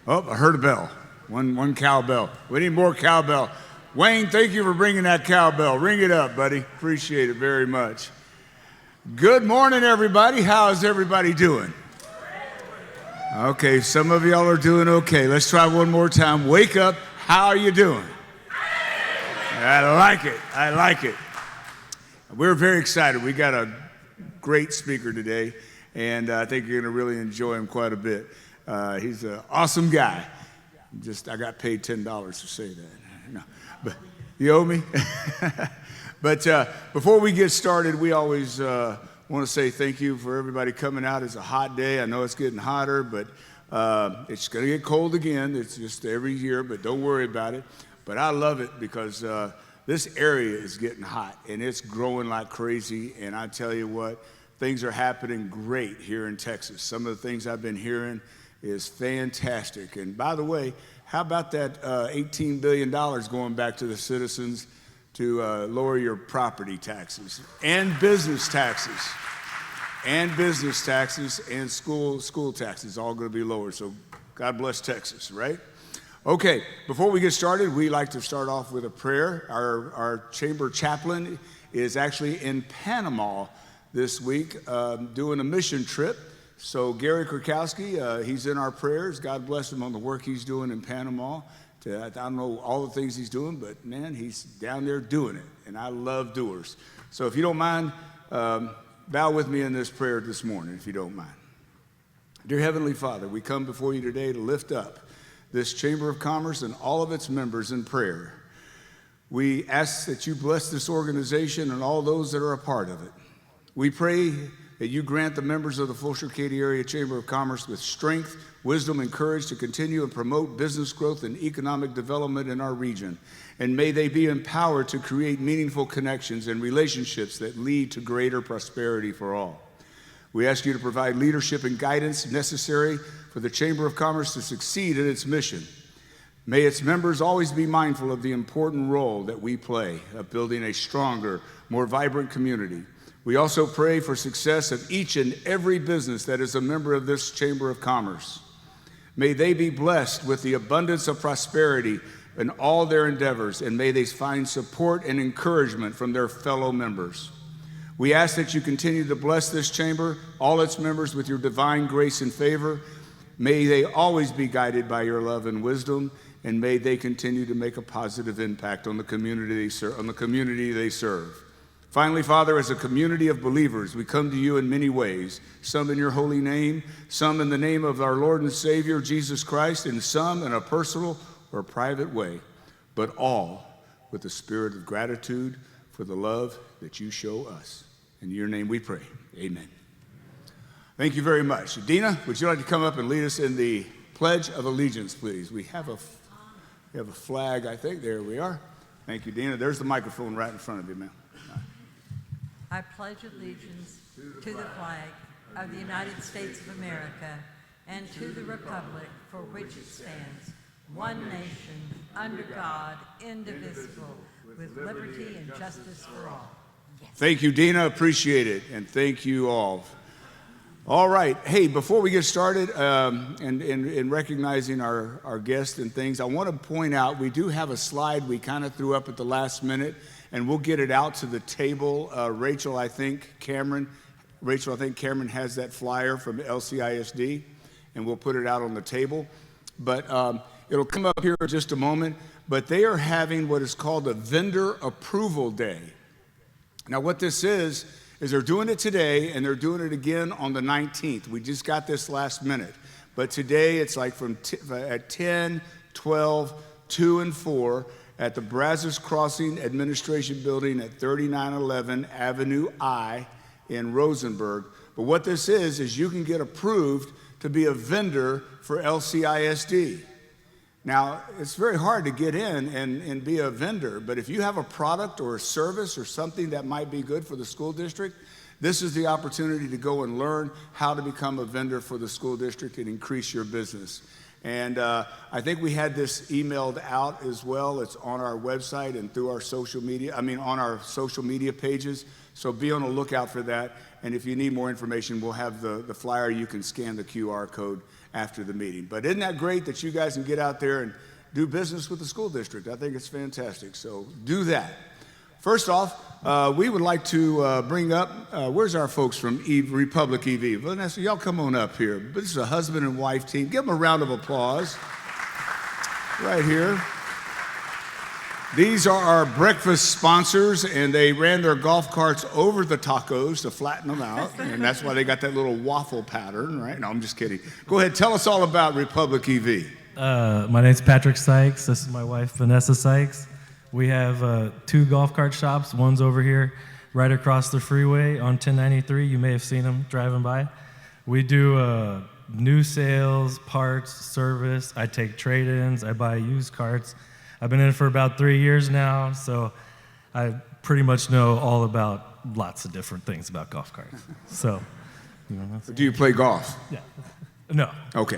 Oh, I heard a bell. One cowbell. We need more cowbell. Wayne, thank you for bringing that cowbell. Ring it up, buddy. Appreciate it very much. Good morning, everybody. How is everybody doing? Okay, some of y'all are doing okay. Let's try one more time. Wake up. How are you doing? I like it. I like it. We're very excited. We got a great speaker today, and I think you're going to really enjoy him quite a bit. He's an awesome guy. I got paid $10 to say that. No, but you owe me. But before we get started, we always want to say thank you for everybody coming out. It's a hot day. I know it's getting hotter, but it's going to get cold again. It's just every year, but don't worry about it. But I love it because this area is getting hot, and it's growing like crazy. And I tell you what, things are happening great here in Texas. Some of the things I've been hearing is fantastic. And by the way, how about that $18 billion going back to the citizens to lower your property taxes and business taxes and school taxes, all going to be lower. So God bless Texas, right? Okay, before we get started, we like to start off with a prayer. Our chamber chaplain is actually in Panama this week doing a mission trip. So Gary Krakowski, he's in our prayers. God bless him on the work he's doing in Panama. I don't know all the things he's doing, but man, he's down there doing it, and I love doers. So if you don't mind, bow with me in this prayer this morning, if you don't mind. Dear Heavenly Father, we come before you today to lift up this Chamber of Commerce and all of its members in prayer. We ask that you bless this organization and all those that are a part of it. We pray that you grant the members of the Fulshear Katy Area Chamber of Commerce with strength, wisdom, and courage to continue and promote business growth and economic development in our region. And may they be empowered to create meaningful connections and relationships that lead to greater prosperity for all. We ask you to provide leadership and guidance necessary for the Chamber of Commerce to succeed in its mission. May its members always be mindful of the important role that we play of building a stronger, more vibrant community. We also pray for success of each and every business that is a member of this Chamber of Commerce. May they be blessed with the abundance of prosperity in all their endeavors, and may they find support and encouragement from their fellow members. We ask that you continue to bless this chamber, all its members, with your divine grace and favor. May they always be guided by your love and wisdom, and may they continue to make a positive impact on the community they serve. Finally, Father, as a community of believers, we come to you in many ways, some in your holy name, some in the name of our Lord and Savior, Jesus Christ, and some in a personal or private way, but all with the spirit of gratitude for the love that you show us. In your name we pray, amen. Thank you very much. Dina, would you like to come up and lead us in the Pledge of Allegiance, please? We have a flag, I think. There we are. Thank you, Dina. There's the microphone right in front of you, ma'am. I pledge allegiance to the flag of the United States of America and to the republic for which it stands, one nation, under God, indivisible, with liberty and justice for all. Yes. Thank you, Dina. Appreciate it. And thank you all. All right. Hey, before we get started in recognizing our guests and things, I want to point out we do have a slide we kind of threw up at the last minute, and we'll get it out to the table. Rachel, I think Cameron has that flyer from LCISD, and we'll put it out on the table. But it'll come up here in just a moment. But they are having what is called a Vendor Approval Day. Now, what this is they're doing it today, and they're doing it again on the 19th. We just got this last minute. But today, it's like at 10, 12, 2, and 4, at the Brazos Crossing Administration Building at 3911 Avenue I in Rosenberg. But what this is you can get approved to be a vendor for LCISD. Now, it's very hard to get in and be a vendor, but if you have a product or a service or something that might be good for the school district, this is the opportunity to go and learn how to become a vendor for the school district and increase your business. And I think we had this emailed out as well. It's on our website and through our social media, on our social media pages. So be on the lookout for that. And if you need more information, we'll have the flyer. You can scan the QR code after the meeting. But isn't that great that you guys can get out there and do business with the school district? I think it's fantastic. So do that. First off, we would like to bring up, where's our folks from Republic EV? Vanessa, y'all come on up here. This is a husband and wife team. Give them a round of applause. Right here. These are our breakfast sponsors, and they ran their golf carts over the tacos to flatten them out, and that's why they got that little waffle pattern, right? No, I'm just kidding. Go ahead, tell us all about Republic EV. My name's Patrick Sykes. This is my wife, Vanessa Sykes. We have 2 golf cart shops. One's over here right across the freeway on 1093. You may have seen them driving by. We do new sales, parts, service. I take trade-ins. I buy used carts. I've been in it for about 3 years now, so I pretty much know all about lots of different things about golf carts. So, Do you play golf? Yeah. No. Okay.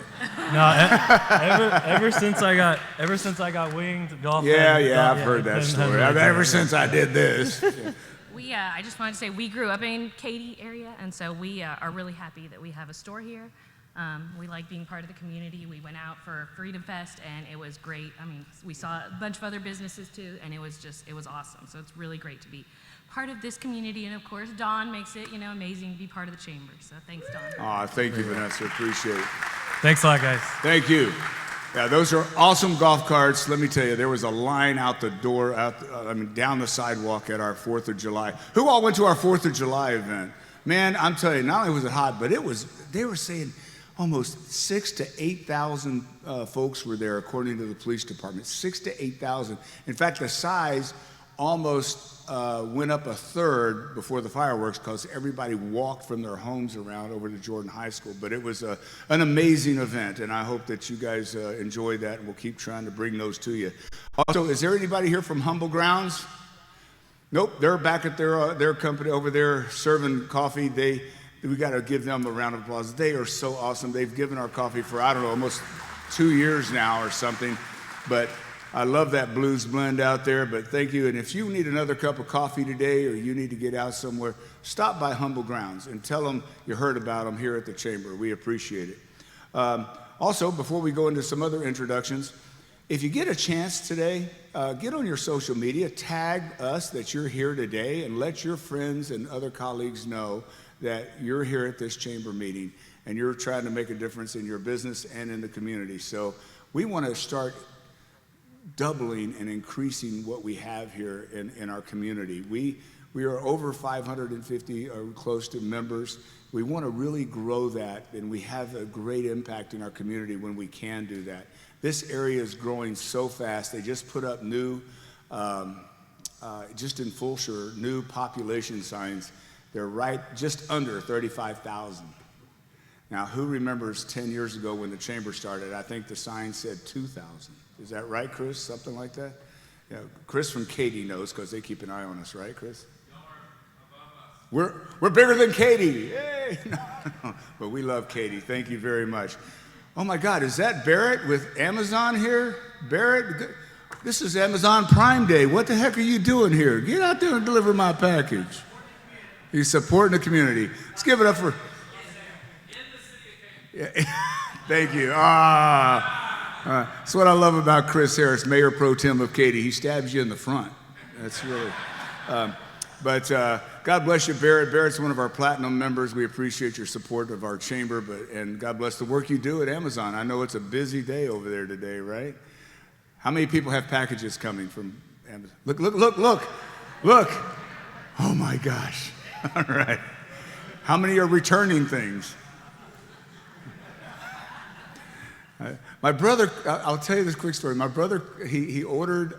No. Ever since I got winged, golf. Yeah, I've heard that story. Ever since I did this. I just wanted to say we grew up in Katy area, and so we are really happy that we have a store here. We like being part of the community. We went out for Freedom Fest, and it was great. I mean, we saw a bunch of other businesses too, and it was awesome. So it's really great to be part of this community, and of course, Dawn makes it, amazing to be part of the chamber. So thanks, Dawn. Thank you, Vanessa. Appreciate it. Thanks a lot, guys. Thank you. Yeah, those are awesome golf carts. Let me tell you, there was a line out the door, down the sidewalk at our 4th of July. Who all went to our 4th of July event? Man, I'm telling you, not only was it hot, but they were saying almost 6,000 to 8,000 folks were there, according to the police department. 6,000 to 8,000. In fact, the size almost went up a third before the fireworks because everybody walked from their homes around over to Jordan High School. But it was an amazing event, and I hope that you guys enjoy that, and we'll keep trying to bring those to you. Also, is there anybody here from Humble Grounds? Nope, they're back at their company over there serving coffee. We got to give them a round of applause. They are so awesome. They've given our coffee for, I don't know, almost 2 years now or something. But I love that blues blend out there, but thank you. And if you need another cup of coffee today or you need to get out somewhere, stop by Humble Grounds and tell them you heard about them here at the Chamber. We appreciate it. Also, before we go into some other introductions, if you get a chance today, get on your social media, tag us that you're here today, and let your friends and other colleagues know that you're here at this Chamber meeting and you're trying to make a difference in your business and in the community. So we want to start doubling and increasing what we have here in our community. We are over 550 or close to members. We want to really grow that, and we have a great impact in our community when we can do that. This area is growing so fast. They just put up new, just in Fulshear, new population signs. They're right just under 35,000. Now, who remembers 10 years ago when the Chamber started? I think the sign said 2,000. Is that right, Chris? Something like that? Yeah, Chris from Katy knows because they keep an eye on us, right, Chris? We're bigger than Katy. Yay! No. But we love Katy. Thank you very much. Oh my God, is that Barrett with Amazon here? Barrett, this is Amazon Prime Day. What the heck are you doing here? Get out there and deliver my package. He's supporting the community. Let's give it up for. Yeah. Thank you. That's what I love about Chris Harris, Mayor Pro Tem of Katy. He stabs you in the front. That's really. But God bless you, Barrett. Barrett's one of our platinum members. We appreciate your support of our chamber, and God bless the work you do at Amazon. I know it's a busy day over there today, right? How many people have packages coming from Amazon? Look. Oh my gosh. All right. How many are returning things? My brother, I'll tell you this quick story. My brother, he ordered,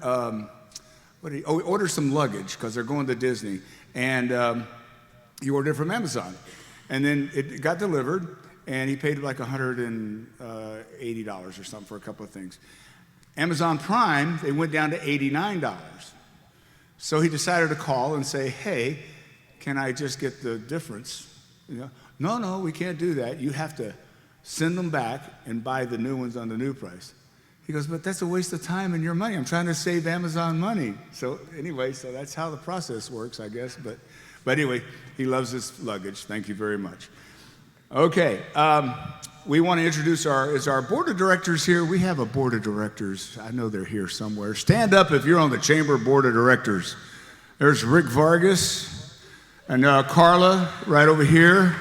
he ordered some luggage because they're going to Disney, and he ordered it from Amazon. And then it got delivered, and he paid like $180 or something for a couple of things. Amazon Prime, they went down to $89. So he decided to call and say, hey, can I just get the difference? You know, no, we can't do that. You have to send them back and buy the new ones on the new price. He goes, but that's a waste of time and your money. I'm trying to save Amazon money. So anyway, so that's how the process works, I guess. But anyway, he loves his luggage. Thank you very much. Okay, we want to introduce our board of directors here. We have a board of directors. I know they're here somewhere. Stand up if you're on the chamber board of directors. There's Rick Vargas and Carla right over here.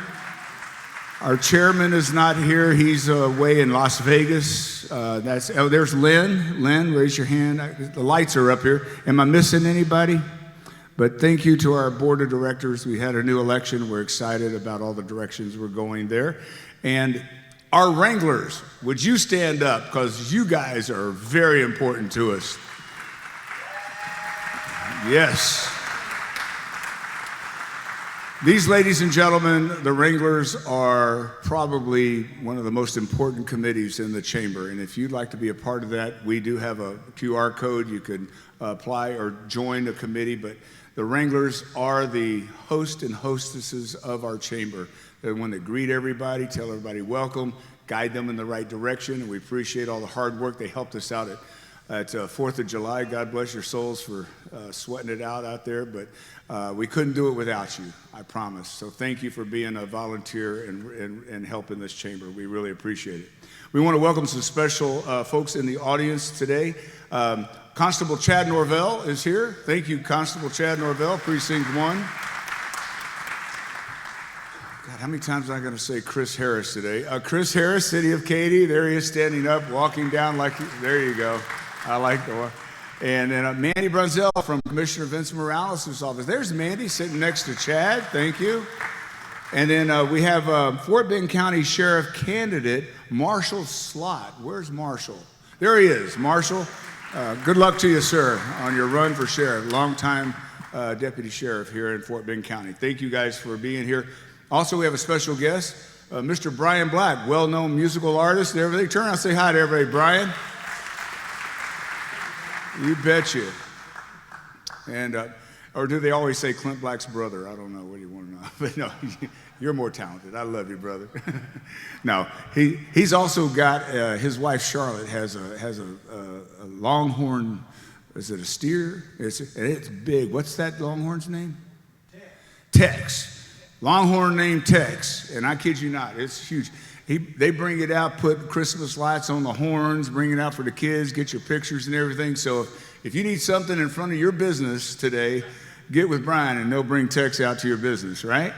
Our chairman is not here. He's away in Las Vegas. There's Lynn. Lynn, raise your hand. The lights are up here. Am I missing anybody? But thank you to our board of directors. We had a new election. We're excited about all the directions we're going there. And our wranglers, would you stand up? Because you guys are very important to us. Yes. These, ladies and gentlemen, the Wranglers are probably one of the most important committees in the chamber. And if you'd like to be a part of that, we do have a QR code. You can apply or join a committee. But the Wranglers are the host and hostesses of our chamber. They're the one that greet everybody, tell everybody welcome, guide them in the right direction. And we appreciate all the hard work. They helped us out at 4th of July. God bless your souls for sweating it out there. But we couldn't do it without you, I promise. So thank you for being a volunteer and helping this chamber. We really appreciate it. We want to welcome some special folks in the audience today. Constable Chad Norvell is here. Thank you, Constable Chad Norvell, Precinct 1. God, how many times am I going to say Chris Harris today? Chris Harris, City of Katy. There he is standing up, walking down there you go. I like the one. And then Mandy Brunzell from Commissioner Vince Morales' office. There's Mandy sitting next to Chad. Thank you. And then we have Fort Bend County Sheriff candidate Marshall Slott. Where's Marshall? There he is. Marshall, good luck to you, sir, on your run for sheriff. Longtime deputy sheriff here in Fort Bend County. Thank you guys for being here. Also, we have a special guest, Mr. Brian Black, well-known musical artist and everything. Turn around and say hi to everybody, Brian. You betcha. And, or do they always say Clint Black's brother? I don't know. What do you want to know? But no, you're more talented. I love you, brother. No, he's also got, his wife Charlotte has a longhorn, is it a steer? It's big. What's that longhorn's name? Tex. Longhorn named Tex. And I kid you not, it's huge. They bring it out, put Christmas lights on the horns, bring it out for the kids, get your pictures and everything. So if you need something in front of your business today, get with Brian and they'll bring Tex out to your business, right?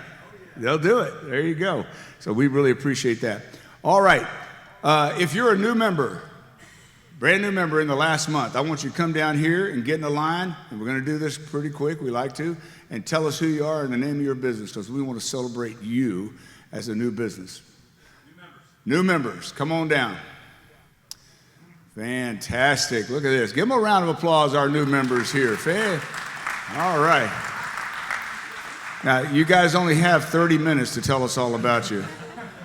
They'll do it. There you go. So we really appreciate that. All right. If you're a new member, brand new member in the last month, I want you to come down here and get in the line. And we're going to do this pretty quick. We like to. And tell us who you are and the name of your business because we want to celebrate you as a new business. New members, come on down. Fantastic. Look at this. Give them a round of applause, our new members here. All right. Now, you guys only have 30 minutes to tell us all about you.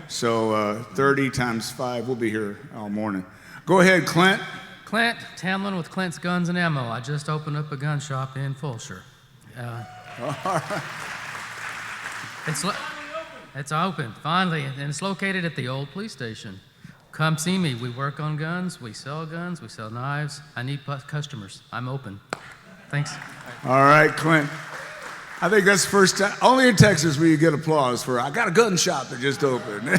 So 30 times 5, we'll be here all morning. Go ahead, Clint. Clint Tamlin with Clint's Guns and Ammo. I just opened up a gun shop in Fulshear. It's open, finally, and it's located at the old police station. Come see me. We work on guns, we sell knives. I need customers. I'm open. Thanks. All right, Clint. I think that's the first time, only in Texas will you get applause for, I got a gun shop that just opened.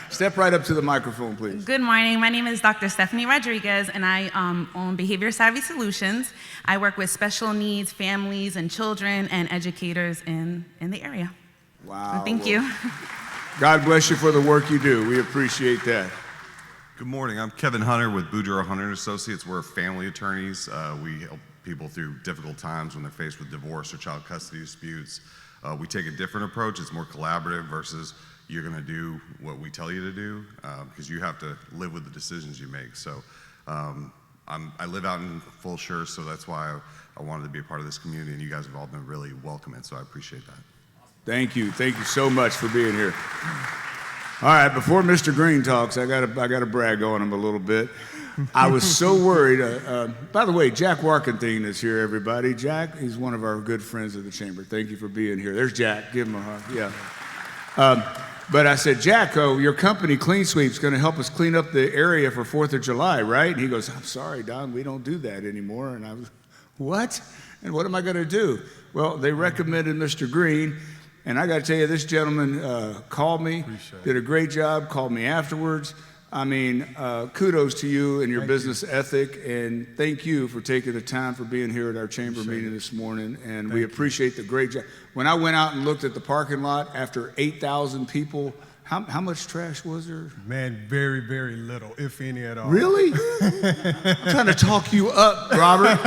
Step right up to the microphone, please. Good morning. My name is Dr. Stephanie Rodriguez, and I own Behavior Savvy Solutions. I work with special needs families and children and educators in the area. Wow. Thank you. God bless you for the work you do. We appreciate that. Good morning. I'm Kevin Hunter with Boudreaux Hunter Associates. We're family attorneys. We help people through difficult times when they're faced with divorce or child custody disputes. We take a different approach. It's more collaborative versus you're going to do what we tell you to do because you have to live with the decisions you make. So I live out in Fulshear, so that's why I wanted to be a part of this community, and you guys have all been really welcoming, so I appreciate that. Thank you. Thank you so much for being here. All right, before Mr. Green talks, I gotta brag on him a little bit. I was so worried. By the way, Jack Watkins is here, everybody. Jack, he's one of our good friends of the chamber. Thank you for being here. There's Jack. Give him a hug. Yeah. But I said, Jack, your company, Clean Sweep, is going to help us clean up the area for 4th of July, right? And he goes, I'm sorry, Don, we don't do that anymore. And I was, what? And what am I going to do? Well, they recommended Mr. Green. And I got to tell you, this gentleman called me, did a great job, called me afterwards. I mean, kudos to you and your business ethic, and thank you for taking the time for being here at our chamber meeting this morning, and we appreciate the great job. When I went out and looked at the parking lot after 8,000 people, how much trash was there? Man, very, very little, if any at all. Really? I'm trying to talk you up, Robert.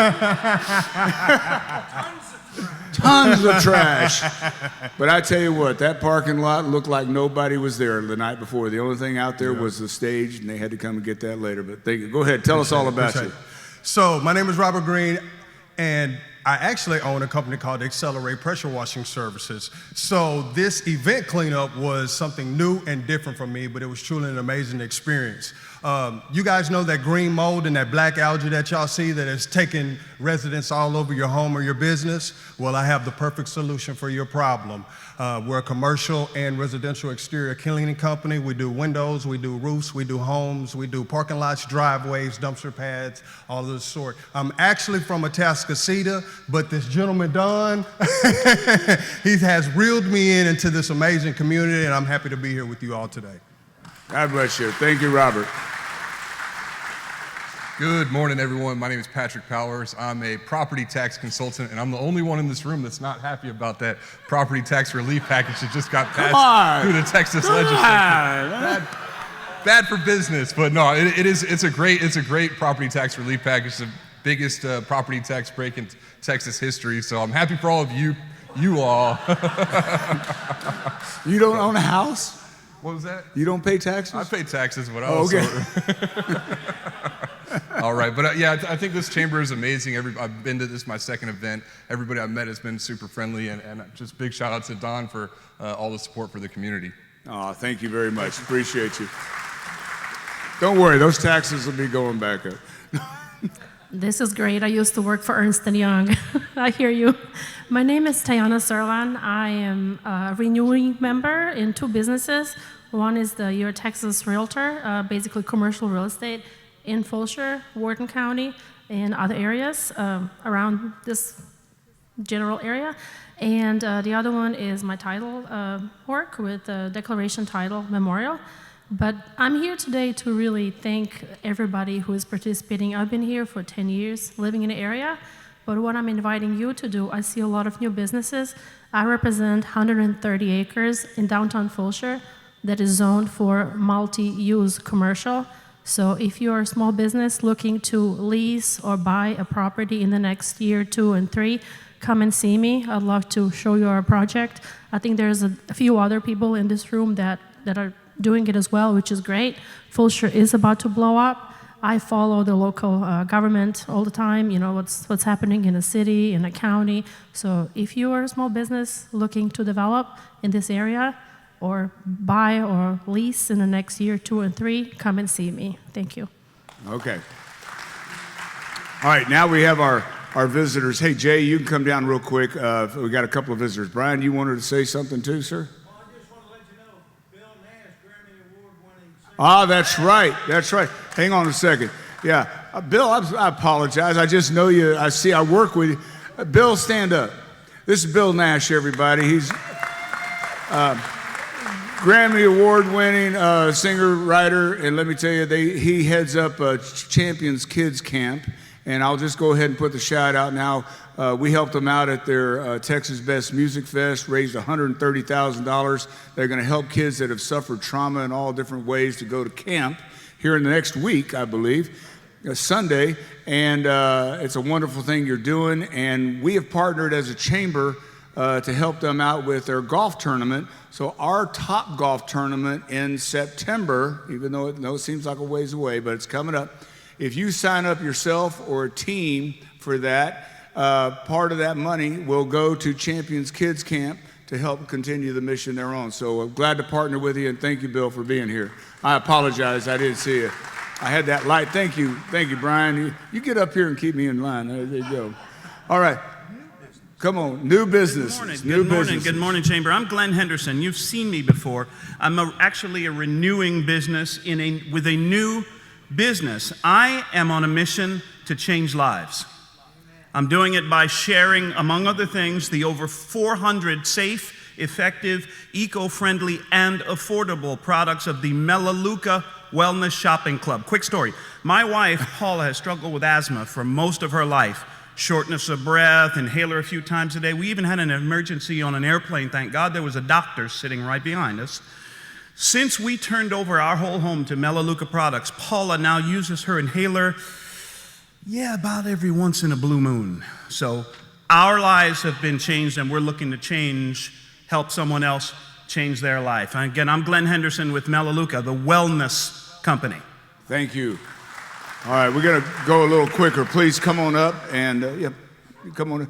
Tons of trash. But I tell you what, that parking lot looked like nobody was there the night before. The only thing out there was the stage, and they had to come and get that later. But thank you. Go ahead, tell us all about you. So my name is Robert Green, and I actually own a company called Accelerate Pressure Washing Services. So this event cleanup was something new and different for me, but it was truly an amazing experience. You guys know that green mold and that black algae that y'all see that is taking residents all over your home or your business? Well, I have the perfect solution for your problem. We're a commercial and residential exterior cleaning company. We do windows, we do roofs, we do homes, we do parking lots, driveways, dumpster pads, all of the sort. I'm actually from Atascocita, but this gentleman, Don, he has reeled me into this amazing community, and I'm happy to be here with you all today. God bless you. Thank you, Robert. Good morning, everyone. My name is Patrick Powers. I'm a property tax consultant, and I'm the only one in this room that's not happy about that property tax relief package that just got passed through the Texas legislature. Bad for business, but no, it's a great property tax relief package, the biggest property tax break in Texas history. So I'm happy for all of you all. You don't own a house? What was that? You don't pay taxes? I pay taxes, but I also. All right, but yeah, I think this chamber is amazing. I've been to this, my second event. Everybody I've met has been super friendly, and just big shout out to Don for all the support for the community. Oh, thank you very much. Appreciate you. Don't worry, those taxes will be going back up. This is great. I used to work for Ernst & Young. I hear you. My name is Tayana Serlan. I am a renewing member in two businesses. One is the Your Texas Realtor, basically commercial real estate in Fulshear, Wharton County, and other areas around this general area. And the other one is my title work with the Declaration Title Memorial. But I'm here today to really thank everybody who is participating. I've been here for 10 years, living in the area. But what I'm inviting you to do, I see a lot of new businesses. I represent 130 acres in downtown Fulshear that is zoned for multi-use commercial. So if you're a small business looking to lease or buy a property in the next year, 2 and 3, come and see me. I'd love to show you our project. I think there's a few other people in this room that are doing it as well, which is great. Fulshear is about to blow up. I follow the local government all the time, you know, what's happening in the city, in the county. So if you are a small business looking to develop in this area or buy or lease in the next year, 2 and 3, come and see me. Thank you. Okay. All right, now we have our visitors. Hey, Jay, you can come down real quick. We got a couple of visitors. Brian, you wanted to say something too, sir? Ah, that's right. That's right. Hang on a second. Yeah. Bill, I apologize. I just know you. I work with you. Bill, stand up. This is Bill Nash, everybody. He's Grammy Award winning singer, writer, and let me tell you, he heads up Champions Kids Camp. And I'll just go ahead and put the shout out now. We helped them out at their Texas Best Music Fest, raised $130,000. They're going to help kids that have suffered trauma in all different ways to go to camp here in the next week, I believe, Sunday. And it's a wonderful thing you're doing. And we have partnered as a chamber to help them out with their golf tournament. So our top golf tournament in September, even though it seems like a ways away, but it's coming up. If you sign up yourself or a team for that, part of that money will go to Champions Kids Camp to help continue the mission they're on. So I'm glad to partner with you, and thank you, Bill, for being here. I apologize, I didn't see you. I had that light. Thank you, Brian. You get up here and keep me in line. There you go. All right. Come on, new business. Good morning, Chamber. I'm Glenn Henderson. You've seen me before. I'm actually a renewing business with a new business. I am on a mission to change lives. I'm doing it by sharing, among other things, the over 400 safe effective, eco-friendly, and affordable products of the Melaleuca Wellness Shopping Club. Quick story. My wife, Paula, has struggled with asthma for most of her life. Shortness of breath, inhaler a few times a day. We even had an emergency on an airplane. Thank God there was a doctor sitting right behind us. Since we turned over our whole home to Melaleuca products, Paula now uses her inhaler, about every once in a blue moon. So our lives have been changed, and we're looking to help someone else change their life. And again, I'm Glenn Henderson with Melaleuca, the wellness company. Thank you. All right, we're going to go a little quicker. Please come on up and, come on.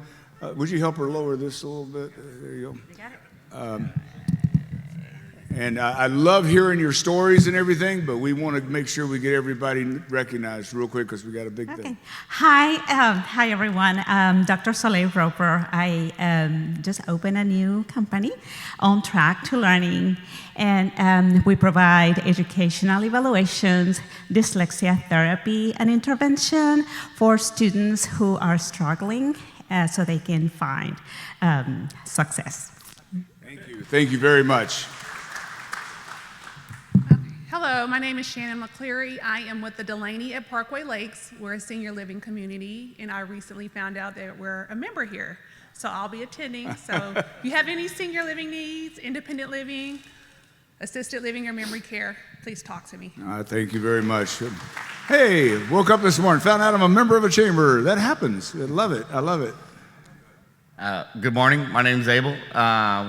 Would you help her lower this a little bit? There you go. You got it? And I love hearing your stories and everything, but we want to make sure we get everybody recognized real quick because we got a big thing. Hi everyone. Dr. Soleil Roper. I just opened a new company, On Track to Learning, and we provide educational evaluations, dyslexia therapy, and intervention for students who are struggling so they can find success. Thank you. Thank you very much. Hello, my name is Shannon McCleary. I am with the Delaney at Parkway Lakes. We're a senior living community, and I recently found out that we're a member here. So I'll be attending. So if you have any senior living needs, independent living, assisted living, or memory care, please talk to me. Thank you very much. Hey, woke up this morning, found out I'm a member of a chamber. That happens. I love it. I love it. Good morning. My name is Abel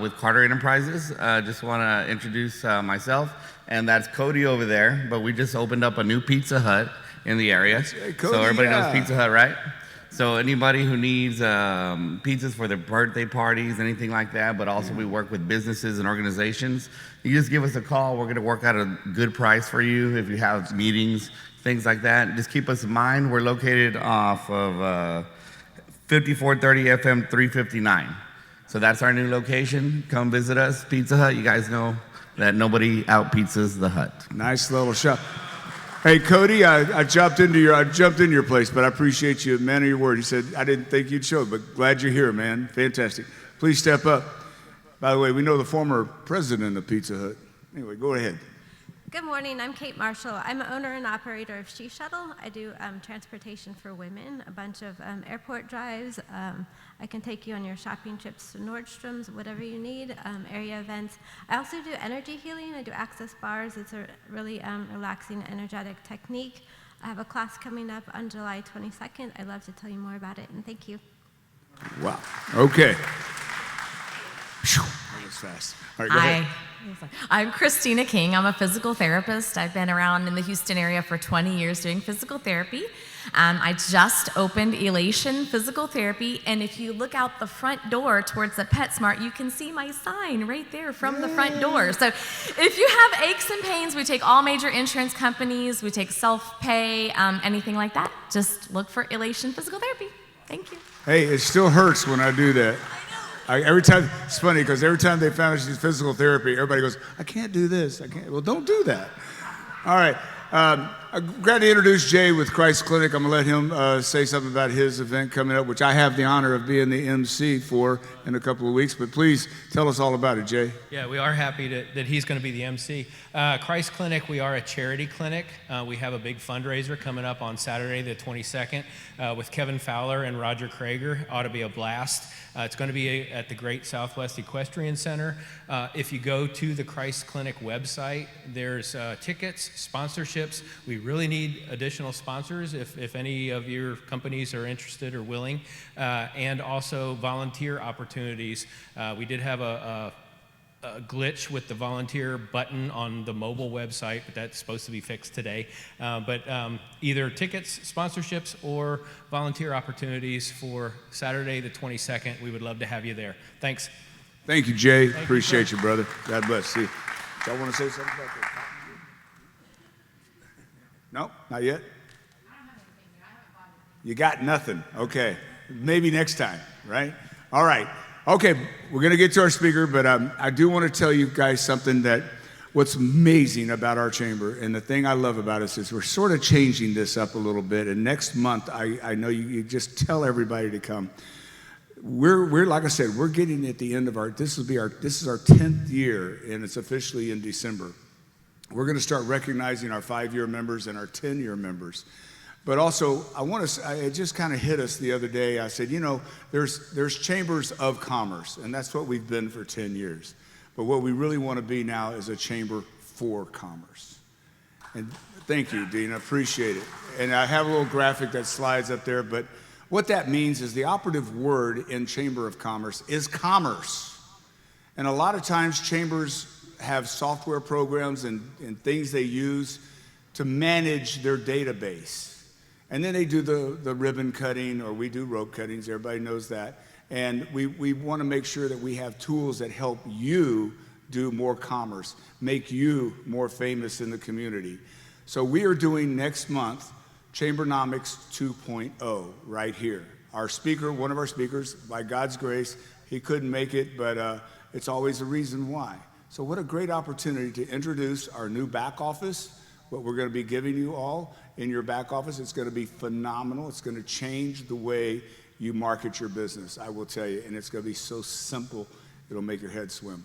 with Carter Enterprises. Just want to introduce myself. And that's Cody over there, but we just opened up a new Pizza Hut in the area. Hey, Cody, so everybody knows Pizza Hut, right? So anybody who needs pizzas for their birthday parties, anything like that, but also we work with businesses and organizations. You just give us a call. We're going to work out a good price for you if you have meetings, things like that. Just keep us in mind. We're located off of 5430 FM 359. So that's our new location. Come visit us, Pizza Hut. You guys know that nobody out pizzas the hut. Nice little shop. Hey, Cody, I jumped in your place, but I appreciate you, man of your word. You said I didn't think you'd show, but glad you're here, man. Fantastic. Please step up. By the way, we know the former president of Pizza Hut. Anyway, go ahead. Good morning, I'm Kate Marshall. I'm an owner and operator of She Shuttle. I do transportation for women, a bunch of airport drives. I can take you on your shopping trips to Nordstrom's, whatever you need, area events. I also do energy healing. I do access bars. It's a really relaxing, energetic technique. I have a class coming up on July 22nd. I'd love to tell you more about it, and thank you. Wow. Okay. That was fast. All right, go ahead. I'm Christina King. I'm a physical therapist. I've been around in the Houston area for 20 years doing physical therapy. I just opened Elation Physical Therapy, and if you look out the front door towards the PetSmart, you can see my sign right there from the front door. So if you have aches and pains, we take all major insurance companies, we take self-pay, anything like that. Just look for Elation Physical Therapy. Thank you. Hey, it still hurts when I do that. Every time, it's funny because every time they found out she's physical therapy, everybody goes, I can't do this. I can't. Well, don't do that. All right. I'm glad to introduce Jay with Christ Clinic. I'm going to let him say something about his event coming up, which I have the honor of being the MC for in a couple of weeks. But please tell us all about it, Jay. Yeah, we are happy that he's going to be the MC. Christ Clinic, we are a charity clinic. We have a big fundraiser coming up on Saturday, the 22nd, with Kevin Fowler and Roger Krager. Ought to be a blast. It's going to be at the Great Southwest Equestrian Center. If you go to the Christ Clinic website, there's tickets, sponsorships. We really need additional sponsors if any of your companies are interested or willing, and also volunteer opportunities. We did have a glitch with the volunteer button on the mobile website, but that's supposed to be fixed today. But either tickets, sponsorships, or volunteer opportunities for Saturday the 22nd. We would love to have you there. Thanks. Thank you, Jay. Appreciate you, brother. God bless. See you. Y'all want to say something about that? No, not yet? You got nothing. Okay. Maybe next time, right? All right. Okay, we're going to get to our speaker, but I do want to tell you guys something that what's amazing about our chamber, and the thing I love about us is we're sort of changing this up a little bit, and next month, I know you just tell everybody to come. we're like I said, we're getting at the end of this is our 10th year, and it's officially in December. We're going to start recognizing our 5-year members and our 10-year members. But also, it just kind of hit us the other day. I said, there's chambers of commerce, and that's what we've been for 10 years. But what we really want to be now is a chamber for commerce. And thank you, Dean. I appreciate it. And I have a little graphic that slides up there, but what that means is the operative word in Chamber of Commerce is commerce. And a lot of times chambers have software programs and things they use to manage their database. And then they do the ribbon cutting, or we do rope cuttings, everybody knows that. And we want to make sure that we have tools that help you do more commerce, make you more famous in the community. So we are doing next month Chambernomics 2.0 right here. Our speaker, one of our speakers, by God's grace, he couldn't make it, but it's always a reason why. So what a great opportunity to introduce our new back office, what we're going to be giving you all in your back office. It's going to be phenomenal. It's going to change the way you market your business, I will tell you, and it's going to be so simple, it'll make your head swim.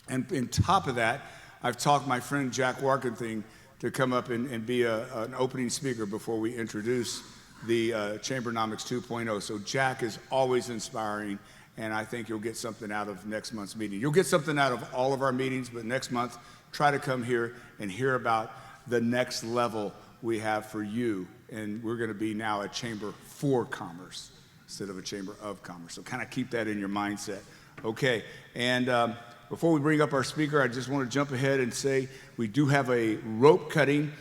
And on top of that, I've talked my friend Jack Watkins to come up and be an opening speaker before we introduce the Chambernomics 2.0. So Jack is always inspiring, and I think you'll get something out of next month's meeting. You'll get something out of all of our meetings, but next month, try to come here and hear about the next level we have for you. And we're going to be now a chamber for commerce instead of a chamber of commerce. So kind of keep that in your mindset. Okay, and before we bring up our speaker, I just want to jump ahead and say we do have a rope cutting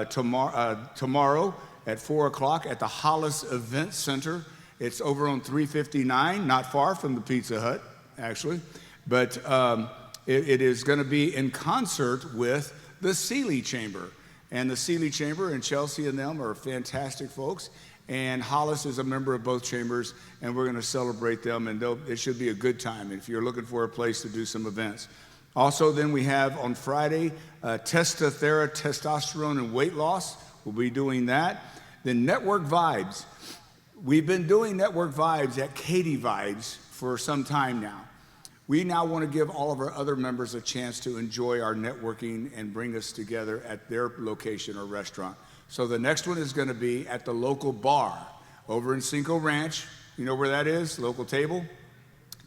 tomorrow at 4 o'clock at the Hollis Event Center. It's over on 359, not far from the Pizza Hut, actually. But it is going to be in concert with the Sealy Chamber. And the Sealy Chamber and Chelsea and them are fantastic folks. And Hollis is a member of both chambers, and we're going to celebrate them, and it should be a good time if you're looking for a place to do some events. Also, then we have on Friday, testosterone and weight loss. We'll be doing that. Then Network Vibes. We've been doing Network Vibes at Katy Vibes for some time now. We now want to give all of our other members a chance to enjoy our networking and bring us together at their location or restaurant. So the next one is going to be at the local bar over in Cinco Ranch. You know where that is? Local table?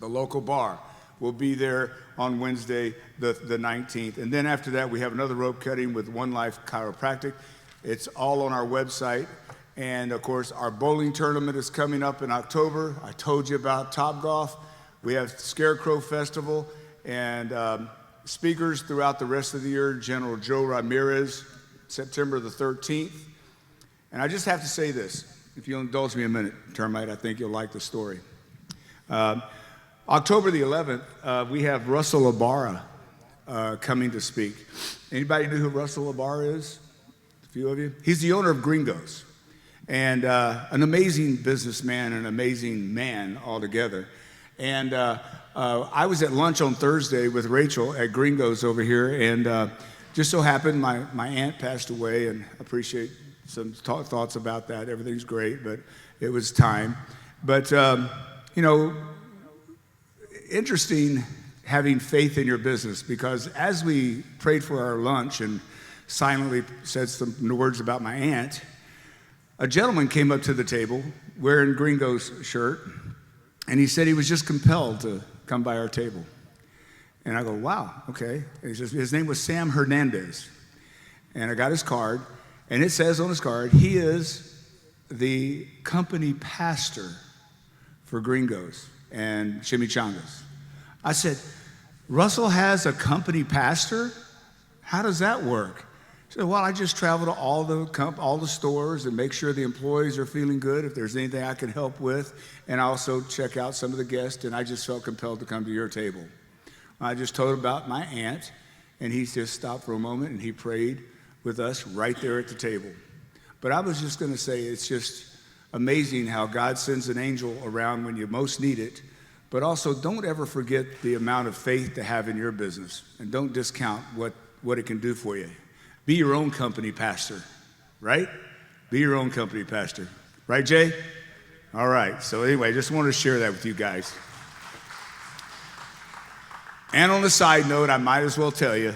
The local bar. We'll be there on Wednesday, the 19th. And then after that, we have another rope cutting with One Life Chiropractic. It's all on our website. And of course, our bowling tournament is coming up in October. I told you about Topgolf. We have Scarecrow Festival and speakers throughout the rest of the year. General Joe Ramirez, September the 13th. And I just have to say this, if you'll indulge me a minute, Termite, I think you'll like the story. October the 11th, we have Russell Ibarra coming to speak. Anybody know who Russell Ibarra is? A few of you? He's the owner of Gringos, and an amazing businessman, an amazing man altogether. And I was at lunch on Thursday with Rachel at Gringos over here, and just so happened my aunt passed away, and I appreciate some thoughts about that. Everything's great, but it was time. But, interesting having faith in your business, because as we prayed for our lunch and silently said some words about my aunt, a gentleman came up to the table wearing Gringo's shirt, and he said he was just compelled to come by our table. And I go, wow, okay. And his name was Sam Hernandez. And I got his card, and it says on his card, he is the company pastor for Gringos and Chimichangas. I said, Russell has a company pastor? How does that work? He said, well, I just travel to all the stores and make sure the employees are feeling good, if there's anything I can help with, and I also check out some of the guests, and I just felt compelled to come to your table. I just told him about my aunt, and he just stopped for a moment, and he prayed with us right there at the table. But I was just going to say, it's just amazing how God sends an angel around when you most need it. But also, don't ever forget the amount of faith to have in your business, and don't discount what it can do for you. Be your own company pastor, right? Be your own company pastor. Right, Jay? All right. So anyway, just wanted to share that with you guys. And on a side note, I might as well tell you,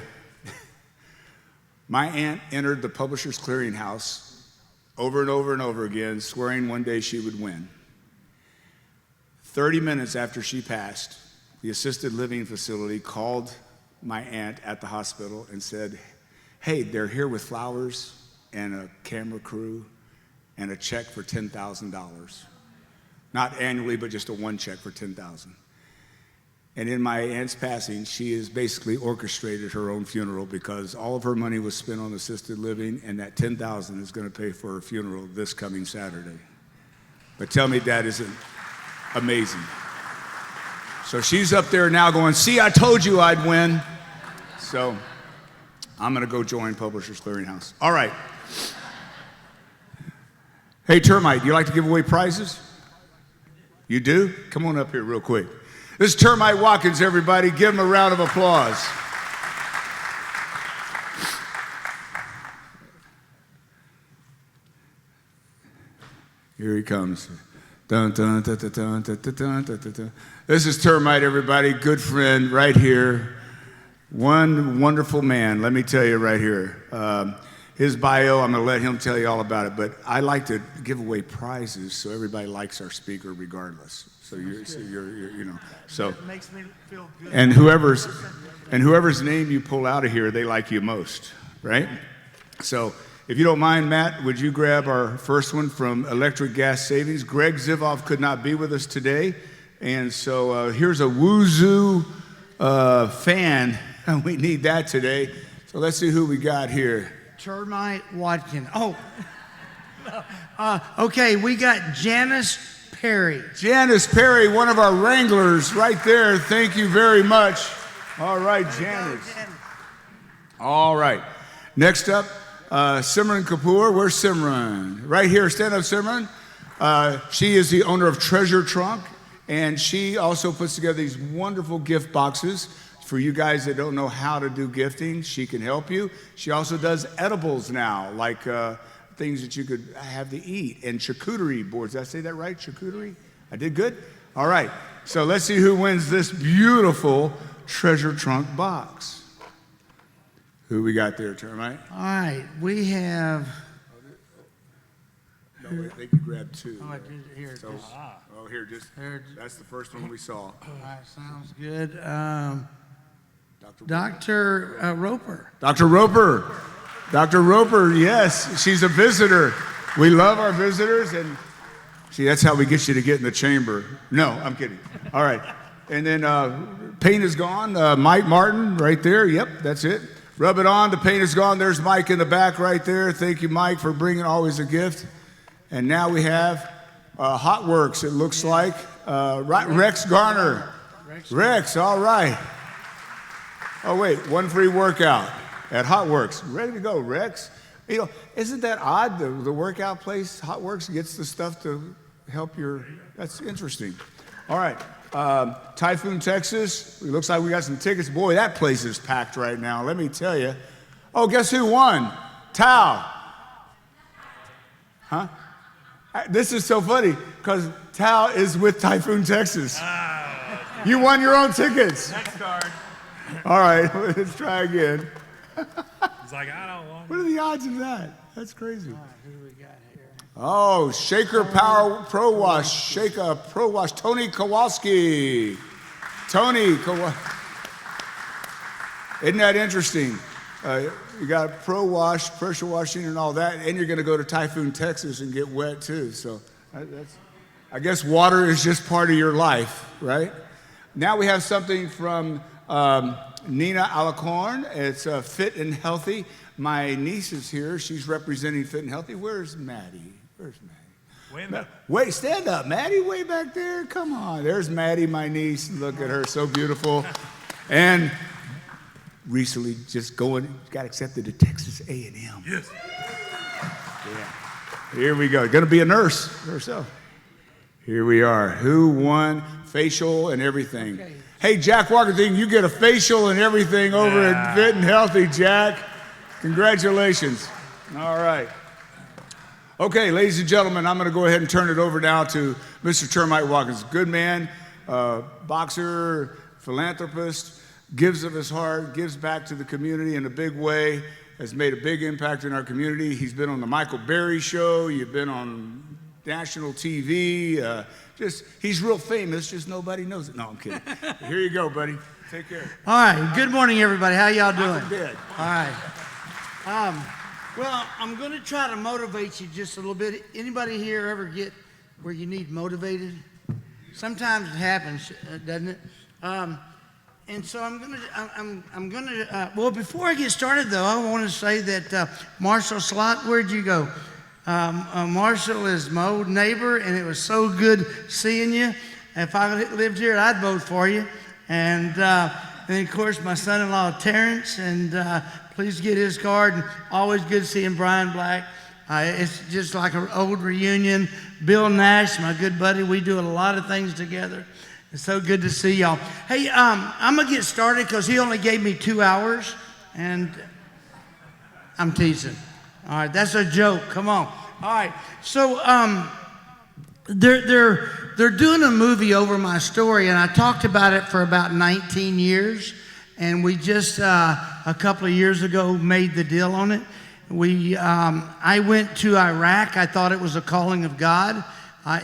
my aunt entered the Publishers Clearinghouse over and over and over again, swearing one day she would win. 30 minutes after she passed, the assisted living facility called my aunt at the hospital and said, hey, they're here with flowers and a camera crew and a check for $10,000. Not annually, but just a one check for $10,000. And in my aunt's passing, she has basically orchestrated her own funeral because all of her money was spent on assisted living, and that $10,000 is going to pay for her funeral this coming Saturday. But tell me that isn't amazing. So she's up there now going, see, I told you I'd win. So I'm going to go join Publishers Clearinghouse. All right. Hey, Termite, do you like to give away prizes? You do? Come on up here real quick. This is Termite Watkins, everybody. Give him a round of applause. Here he comes. Dun, dun, dun, dun, dun, dun, dun, dun, dun, dun. This is Termite, everybody. Good friend right here. One wonderful man, let me tell you right here. His bio, I'm going to let him tell you all about it, but I like to give away prizes so everybody likes our speaker regardless. So you're you know, so it makes me feel good. And whoever's name you pull out of here, they like you most, right? So if you don't mind, Matt, would you grab our first one from Electric Gas Savings? Greg Zivov could not be with us today, and so here's a Wuzoo fan. We need that today. So let's see who we got here. Termite Watkins. Oh, okay, we got Janice Perry. Janice Perry, one of our wranglers right there. Thank you very much. All right, Janice. All right. Next up, Simran Kapoor. Where's Simran? Right here. Stand up, Simran. She is the owner of Treasure Trunk, and she also puts together these wonderful gift boxes. For you guys that don't know how to do gifting, she can help you. She also does edibles now, like things that you could have to eat, and charcuterie boards. Did I say that right? Charcuterie? I did good? All right. So let's see who wins this beautiful Treasure Trunk box. Who we got there, Termite? All right, we have. No, they could grab two. Oh, I did here. So, just that's the first one we saw. All right, sounds good. Dr. Roper. Dr. Roper. Dr. Roper, yes, she's a visitor. We love our visitors, and see, that's how we get you to get in the chamber. No, I'm kidding. All right. And then paint is gone. Mike Martin right there. Yep, that's it. Rub it on. The paint is gone. There's Mike in the back right there. Thank you, Mike, for bringing always a gift. And now we have Hot Works, it looks like. Rex Garner. Rex, all right. Oh, wait, one free workout at Hot Works. Ready to go, Rex. You know, isn't that odd? The workout place, Hot Works, gets the stuff to help your, that's interesting. All right, Typhoon, Texas. It looks like we got some tickets. Boy, that place is packed right now, let me tell you. Oh, guess who won? Tao. Huh? This is so funny, because Tao is with Typhoon, Texas. You won your own tickets. Next card. All right, let's try again. He's like, I don't want it. What are the odds of that? That's crazy. All right, who do we got here? Oh, Shaker Power Pro Wash. Shaker Pro Wash. Tony Kowalski. Tony Kowalski. Isn't that interesting? You got Pro Wash, pressure washing and all that, and you're going to go to Typhoon, Texas and get wet too. So I guess water is just part of your life, right? Now we have something from Nina Alacorn. It's Fit and Healthy. My niece is here. She's representing Fit and Healthy. Where's Maddie? Where's Maddie? Wait, stand up. Maddie, way back there. Come on. There's Maddie, my niece. Look at her. So beautiful. And recently got accepted to Texas A&M. Yes. Yeah. Here we go. Going to be a nurse herself. Here we are. Who won facial and everything? Okay. Hey, Jack Walker, you get a facial and everything over at Fit and Healthy, Jack. Congratulations. All right. Okay, ladies and gentlemen, I'm going to go ahead and turn it over now to Mr. Termite Watkins. Good man, boxer, philanthropist, gives of his heart, gives back to the community in a big way, has made a big impact in our community. He's been on the Michael Berry Show. You've been on national TV. He's real famous, just nobody knows it. No, I'm kidding. Here you go, buddy. Take care. All right. Good morning, everybody. How y'all doing? I'm dead. All right. Well, I'm going to try to motivate you just a little bit. Anybody here ever get where you need motivated? Sometimes it happens, doesn't it? And so I'm gonna. Well, before I get started, though, I want to say that Marshall Slot, where'd you go? Marshall is my old neighbor, and it was so good seeing you. If I lived here, I'd vote for you. And then, of course, my son-in-law Terrence, and please get his card. And always good seeing Brian Black. It's just like an old reunion. Bill Nash, my good buddy, we do a lot of things together. It's so good to see y'all. Hey, I'm gonna get started because he only gave me 2 hours, and I'm teasing. All right, that's a joke. Come on. All right. So they're doing a movie over my story, and I talked about it for about 19 years, and we just a couple of years ago made the deal on it. I went to Iraq. I thought it was a calling of God.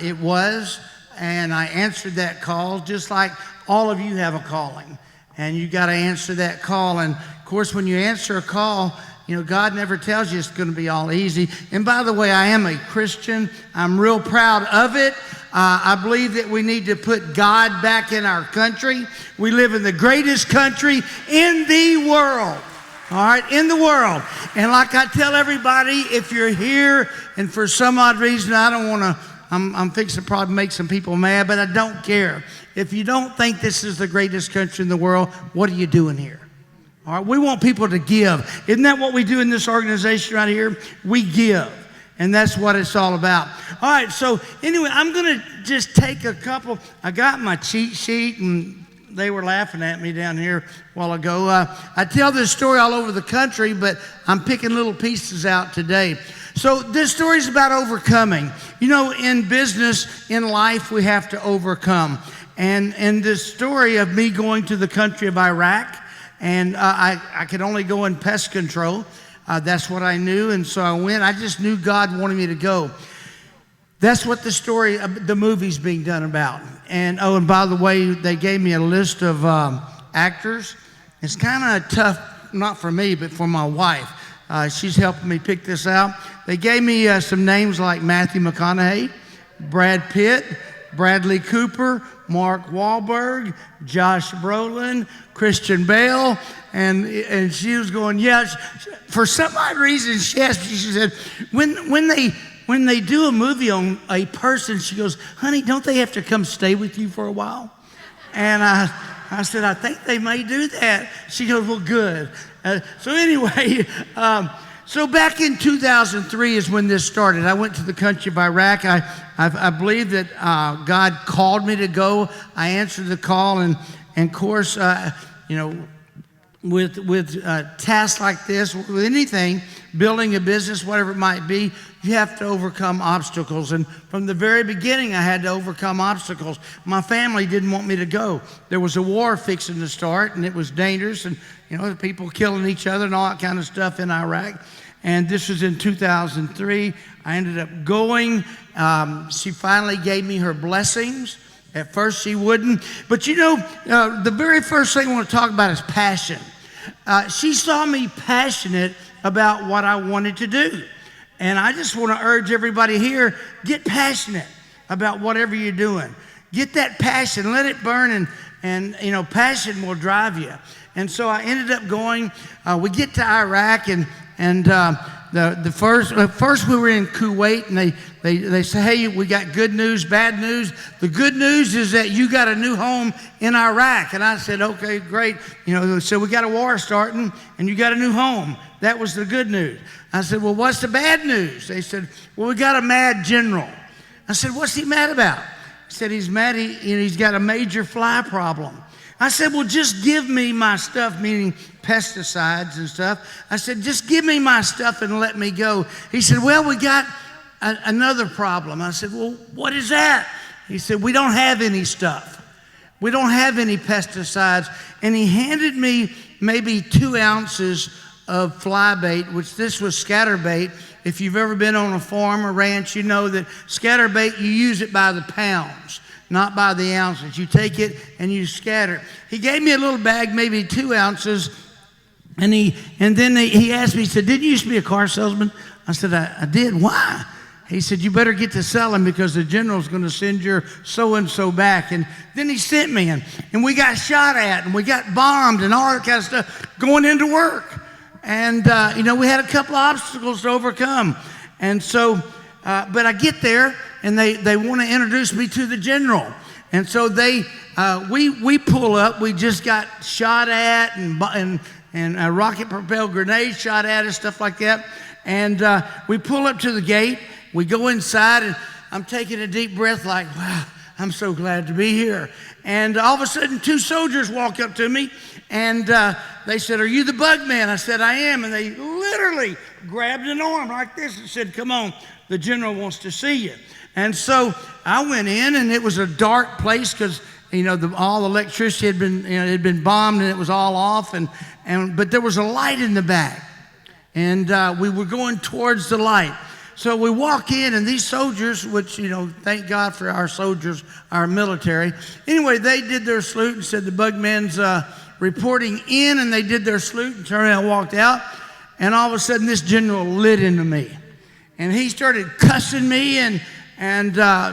It was, and I answered that call just like all of you have a calling, and you got to answer that call. And of course, when you answer a call, you know, God never tells you it's going to be all easy. And by the way, I am a Christian. I'm real proud of it. I believe that we need to put God back in our country. We live in the greatest country in the world. All right, in the world. And like I tell everybody, if you're here and for some odd reason, I don't want to, I'm fixing to probably make some people mad, but I don't care. If you don't think this is the greatest country in the world, what are you doing here? All right, we want people to give. Isn't that what we do in this organization right here? We give, and that's what it's all about. All right, so anyway, I'm going to just take a couple. I got my cheat sheet, and they were laughing at me down here a while ago. I tell this story all over the country, but I'm picking little pieces out today. So this story is about overcoming. You know, in business, in life, we have to overcome. And this story of me going to the country of Iraq, and I could only go in pest control. That's what I knew, and so I went. I just knew God wanted me to go. That's what the story of the movie's being done about. And oh, and by the way, they gave me a list of actors. It's kind of tough, not for me, but for my wife. She's helping me pick this out. They gave me some names like Matthew McConaughey, Brad Pitt, Bradley Cooper, Mark Wahlberg, Josh Brolin, Christian Bale, and she was going, yes. For some odd reason, she asked me, she said, when they do a movie on a person, she goes, honey, don't they have to come stay with you for a while? And I said, I think they may do that. She goes, well, good. So anyway, so back in 2003 is when this started. I went to the country of Iraq. I believe that God called me to go. I answered the call, and of course, you know, with tasks like this, with anything, building a business, whatever it might be, you have to overcome obstacles. And from the very beginning, I had to overcome obstacles. My family didn't want me to go. There was a war fixing to start, and it was dangerous, and you know, people killing each other and all that kind of stuff in Iraq. And this was in 2003. I ended up going. She finally gave me her blessings. At first, she wouldn't. But you know, the very first thing I want to talk about is passion. She saw me passionate about what I wanted to do. And I just want to urge everybody here, get passionate about whatever you're doing. Get that passion, let it burn, and you know, passion will drive you. And so I ended up going. We get to Iraq, and the first we were in Kuwait, and they say, hey, we got good news, bad news. The good news is that you got a new home in Iraq. And I said, okay, great. You know, so we got a war starting, and you got a new home. That was the good news. I said, well, what's the bad news? They said, well, we got a mad general. I said, what's he mad about? He said, he's mad, he's got a major fly problem. I said, well, just give me my stuff, meaning pesticides and stuff. I said, just give me my stuff and let me go. He said, well, we got another problem. I said, well, what is that? He said, we don't have any stuff. We don't have any pesticides. And he handed me maybe 2 ounces of fly bait, which this was scatter bait. If you've ever been on a farm or ranch, you know that scatter bait, you use it by the pounds, not by the ounces. You take it and you scatter. He gave me a little bag, maybe 2 ounces, and then he asked me, he said, didn't you used to be a car salesman? I said, I did. Why? He said, you better get to selling because the general's going to send your so-and-so back. And then he sent me, and we got shot at, and we got bombed and all that kind of stuff going into work. And, we had a couple of obstacles to overcome. And so, but I get there, and they want to introduce me to the general. And so we pull up. We just got shot at and rocket-propelled grenades shot at us, stuff like that. And we pull up to the gate. We go inside, and I'm taking a deep breath like, wow, I'm so glad to be here. And all of a sudden, 2 soldiers walk up to me, and they said, are you the bug man? I said, I am. And they literally grabbed an arm like this and said, come on, the general wants to see you. And so I went in, and it was a dark place because, all the electricity had been bombed, and it was all off. But there was a light in the back, and we were going towards the light. So we walk in, and these soldiers, which, thank God for our soldiers, our military. Anyway, they did their salute and said the bugman's reporting in, and they did their salute and turned around and walked out. And all of a sudden, this general lit into me. And he started cussing me, and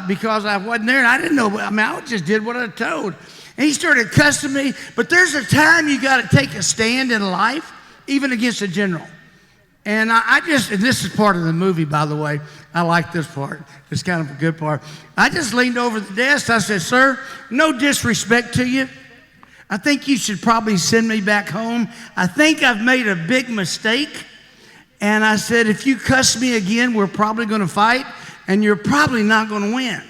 because I wasn't there, and I didn't know, I just did what I was told. And he started cussing me. But there's a time you got to take a stand in life, even against a general. And and this is part of the movie, by the way. I like this part. It's kind of a good part. I just leaned over the desk. I said, sir, no disrespect to you. I think you should probably send me back home. I think I've made a big mistake. And I said, if you cuss me again, we're probably going to fight, and you're probably not going to win.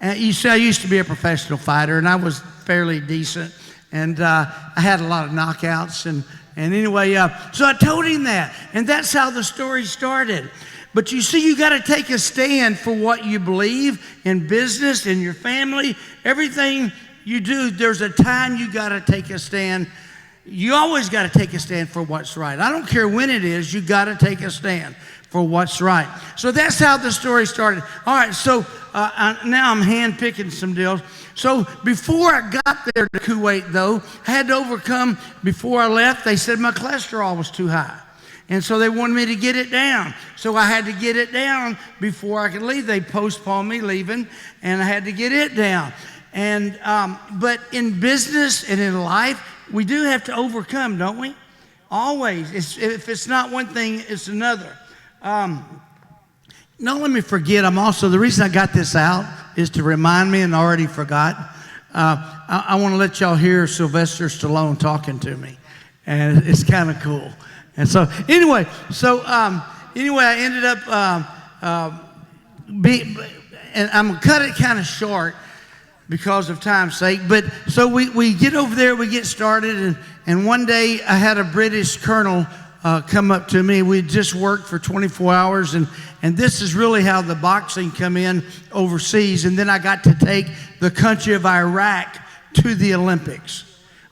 And you see, I used to be a professional fighter, and I was fairly decent. And I had a lot of knockouts. And anyway, so I told him that. And that's how the story started. But you see, you got to take a stand for what you believe in business, in your family, everything you do. There's a time you got to take a stand. You always got to take a stand for what's right. I don't care when it is, you got to take a stand for what's right. So that's how the story started. All right, so now I'm hand-picking some deals. So before I got there to Kuwait, though, I had to overcome, before I left, they said my cholesterol was too high. And so they wanted me to get it down. So I had to get it down before I could leave. They postponed me leaving, and I had to get it down. And but in business and in life, we do have to overcome, don't we? Always. If it's not one thing, it's another. No, let me forget. The reason I got this out is to remind me, and I already forgot. I want to let y'all hear Sylvester Stallone talking to me, and it's kind of cool. And so anyway, I ended up and I'm gonna cut it kind of short because of time's sake. But so we get over there, we get started, and one day I had a British colonel come up to me. We just worked for 24 hours, and this is really how the boxing come in overseas. And then I got to take the country of Iraq to the Olympics.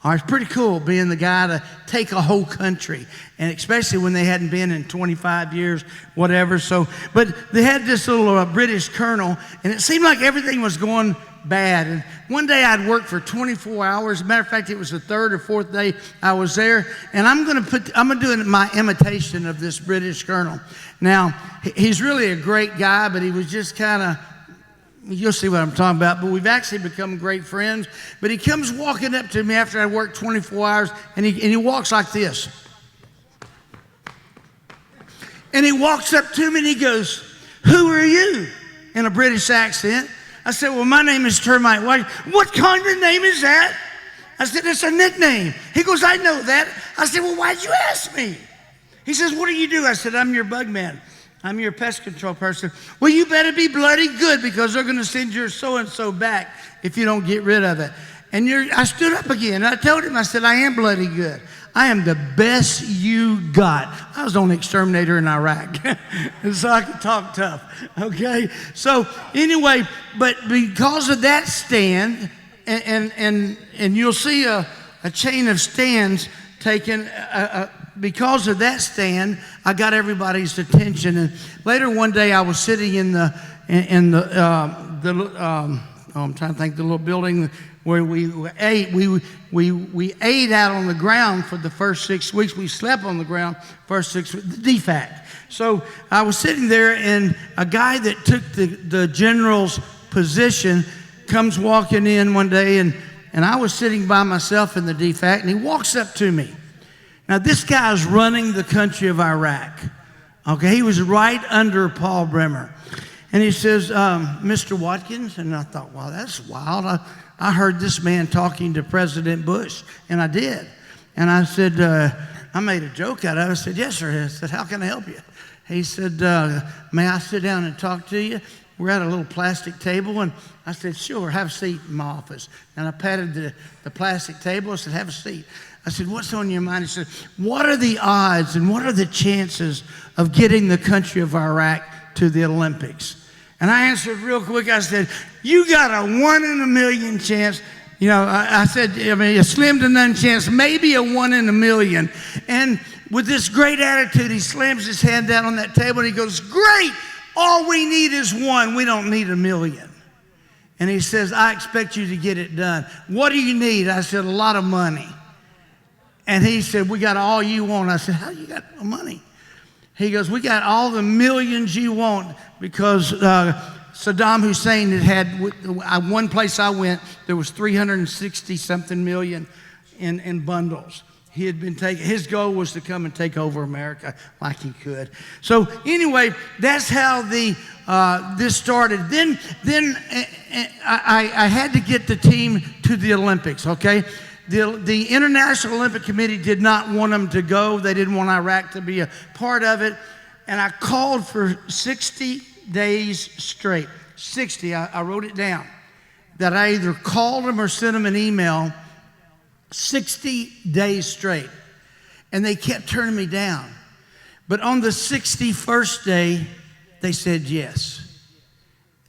All right, it's pretty cool being the guy to take a whole country, and especially when they hadn't been in 25 years, whatever. So, but they had this little British colonel, and it seemed like everything was going bad. And one day I'd worked for 24 hours. As a matter of fact, it was the 3rd or 4th day I was there. And I'm gonna do my imitation of this British colonel. Now, he's really a great guy, but he was just kind of, you'll see what I'm talking about. But we've actually become great friends. But he comes walking up to me after I worked 24 hours, and he walks like this. And he walks up to me and he goes, "Who are you?" in a British accent. I said, "Well, my name is Termite." "What kind of name is that?" I said, "It's a nickname." He goes, "I know that." I said, "Well, why'd you ask me?" He says, "What do you do?" I said, "I'm your bug man. I'm your pest control person." "Well, you better be bloody good because they're going to send your so-and-so back if you don't get rid of it." And I stood up again. And I told him, I said, "I am bloody good. I am the best you got. I was on Exterminator in Iraq, so I could talk tough, okay? So anyway, but because of that stand, and you'll see a chain of stands taken, because of that stand, I got everybody's attention. And later one day, I was sitting in the I'm trying to think, the little building where we ate. We ate out on the ground for the first 6 weeks. We slept on the ground first 6 weeks, DFAC. So I was sitting there, and a guy that took the general's position comes walking in one day, and I was sitting by myself in the DFAC, and he walks up to me. Now, this guy's running the country of Iraq. Okay, he was right under Paul Bremer. And he says, Mr. Watkins, and I thought, wow, that's wild. I heard this man talking to President Bush, and I did. And I said, I made a joke out of it. I said, yes, sir. I said, how can I help you? He said, may I sit down and talk to you? We're at a little plastic table, and I said, sure, have a seat in my office. And I patted the plastic table. I said, have a seat. I said, what's on your mind? He said, what are the odds and what are the chances of getting the country of Iraq to the Olympics? And I answered real quick. I said, you got a 1 in a million chance. You know, I said, I mean, a slim to none chance, maybe a 1 in a million. And with this great attitude, he slams his hand down on that table and he goes, great, all we need is 1. We don't need a million. And he says, I expect you to get it done. What do you need? I said, a lot of money. And he said, we got all you want. I said, how you got no money? He goes, we got all the millions you want, because Saddam Hussein had one place I went, there was 360-something million in bundles. He had been taken. His goal was to come and take over America like he could. So anyway, that's how this started. Then I had to get the team to the Olympics, okay? The International Olympic Committee did not want them to go. They didn't want Iraq to be a part of it. And I called for 60 days straight. 60, I wrote it down. That I either called them or sent them an email 60 days straight. And they kept turning me down. But on the 61st day, they said yes.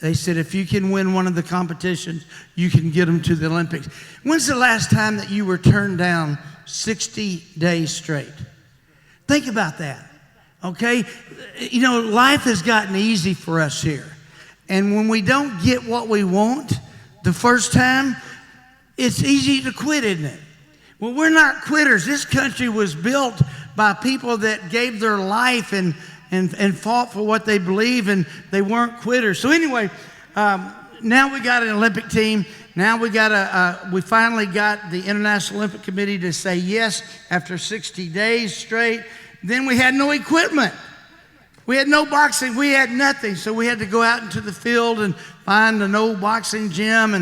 They said, if you can win one of the competitions, you can get them to the Olympics. When's the last time that you were turned down 60 days straight? Think about that, okay? You know, life has gotten easy for us here. And when we don't get what we want the first time, it's easy to quit, isn't it? Well, we're not quitters. This country was built by people that gave their life and fought for what they believe, and they weren't quitters. So anyway, now we got an Olympic team. Now we finally got the International Olympic Committee to say yes after 60 days straight. Then we had no equipment. We had no boxing. We had nothing. So we had to go out into the field and find an old boxing gym,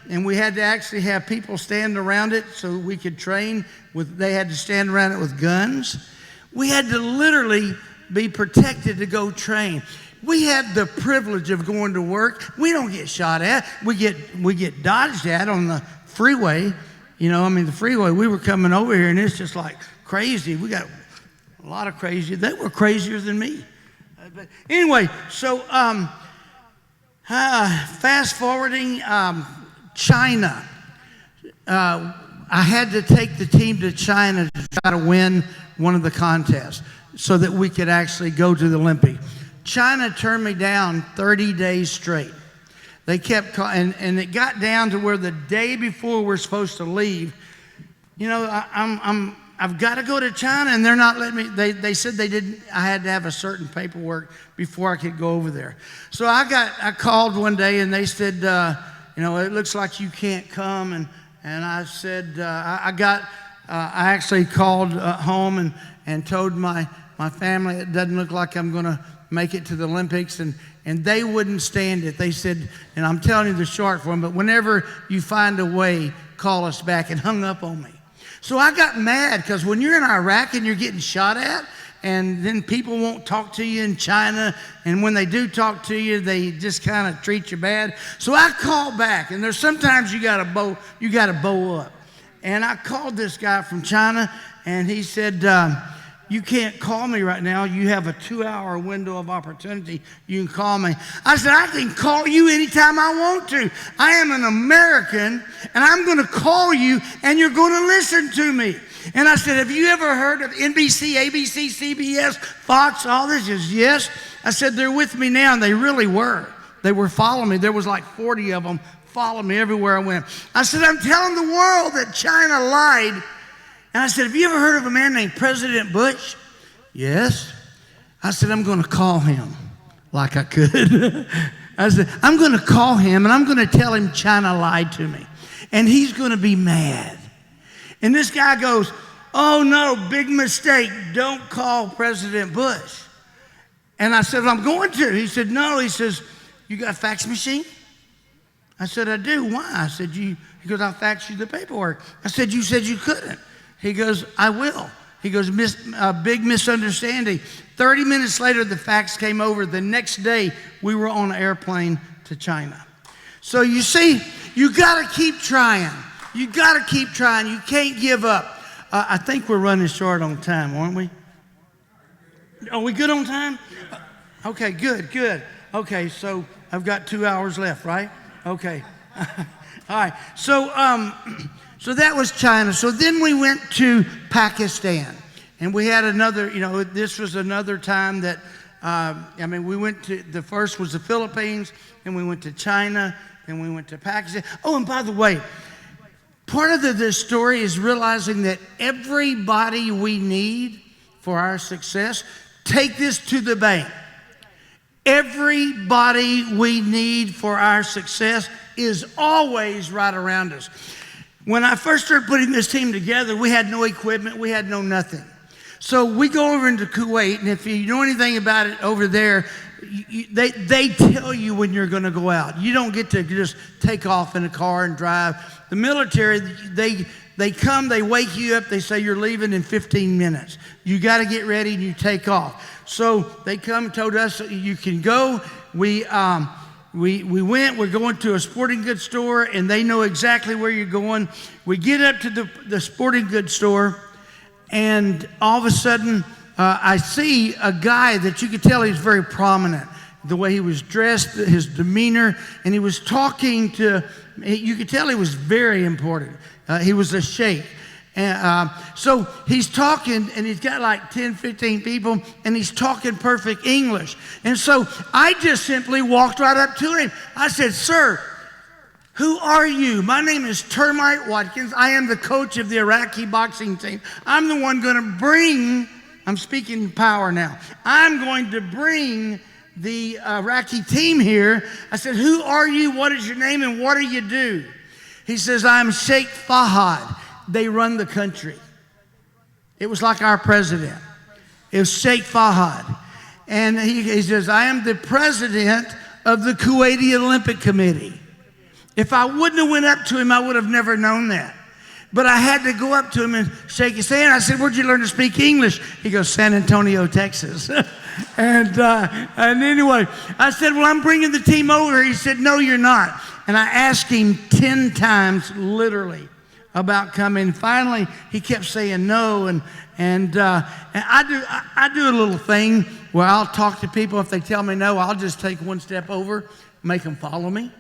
and we had to actually have people stand around it so we could train. They had to stand around it with guns. We had to literally be protected to go train. We had the privilege of going to work. We don't get shot at. We get dodged at on the freeway. You know, I mean, the freeway, we were coming over here, and it's just like crazy. We got a lot of crazy. They were crazier than me. But anyway, so fast forwarding, China. I had to take the team to China to try to win one of the contests so that we could actually go to the Olympics. China turned me down 30 days straight. They kept calling, and it got down to where the day before we're supposed to leave, you know, I've got to go to China, and they're not letting me. They said they didn't. I had to have a certain paperwork before I could go over there. So I called one day, and they said, you know, it looks like you can't come, and I said, I actually called home and told my family it doesn't look like I'm going to make it to the Olympics, and they wouldn't stand it. They said, and I'm telling you the short form, but whenever you find a way, call us back, and hung up on me. So I got mad, because when you're in Iraq and you're getting shot at, and then people won't talk to you in China, and when they do talk to you, they just kind of treat you bad. So I called back, and there's sometimes you got to bow up. And I called this guy from China, and he said, you can't call me right now. You have a 2-hour window of opportunity. You can call me. I said, I can call you anytime I want to. I am an American, and I'm going to call you, and you're going to listen to me. And I said, have you ever heard of NBC, ABC, CBS, Fox, all this? He says, yes. I said, they're with me now, and they really were. They were following me. There was like 40 of them following me everywhere I went. I said, I'm telling the world that China lied. And I said, have you ever heard of a man named President Bush? Yes. I said, I'm going to call him like I could. I said, I'm going to call him, and I'm going to tell him China lied to me. And he's going to be mad. And this guy goes, oh, no, big mistake. Don't call President Bush. And I said, well, I'm going to. He said, no. He says, you got a fax machine? I said, I do. Why? I said, he goes, I'll fax you the paperwork. I said, you said you couldn't. He goes, I will. He goes, big misunderstanding. 30 minutes later, the fax came over. The next day, we were on an airplane to China. So you see, you got to keep trying. You got to keep trying. You can't give up. I think we're running short on time, aren't we? Are we good on time? Okay, good. Okay, so I've got 2 hours left, right? Okay. All right. So that was China. So then we went to Pakistan. And we had another, this was another time that, we went to, the first was the Philippines, and we went to China, and we went to Pakistan. Oh, and by the way, part of this story is realizing that everybody we need for our success, take this to the bank. Everybody we need for our success is always right around us. When I first started putting this team together, we had no equipment, we had no nothing. So we go over into Kuwait, and if you know anything about it over there, they tell you when you're going to go out. You don't get to just take off in a car and drive. The military, they come, they wake you up, they say you're leaving in 15 minutes. You got to get ready and you take off. So they come and told us you can go. We went, we're going to a sporting goods store, and they know exactly where you're going. We get up to the sporting goods store, and all of a sudden, I see a guy that you could tell he's very prominent. The way he was dressed, his demeanor, and he was talking to, you could tell he was very important. He was a sheikh. And, so he's talking, and he's got like 10, 15 people, and he's talking perfect English. And so I just simply walked right up to him. I said, sir, who are you? My name is Termite Watkins. I am the coach of the Iraqi boxing team. I'm the one going to bring, I'm speaking power now, I'm going to bring the Iraqi team here. I said, who are you? What is your name? And what do you do? He says, I'm Sheikh Fahad. They run the country. It was like our president. It was Sheikh Fahad. And he says, I am the president of the Kuwaiti Olympic Committee. If I wouldn't have went up to him, I would have never known that. But I had to go up to him and shake his hand. I said, where'd you learn to speak English? He goes, San Antonio, Texas. and anyway, I said, well, I'm bringing the team over. He said, no, you're not. And I asked him 10 times, literally, about coming. Finally, he kept saying no, and I do a little thing where I'll talk to people. If they tell me no, I'll just take one step over, make them follow me,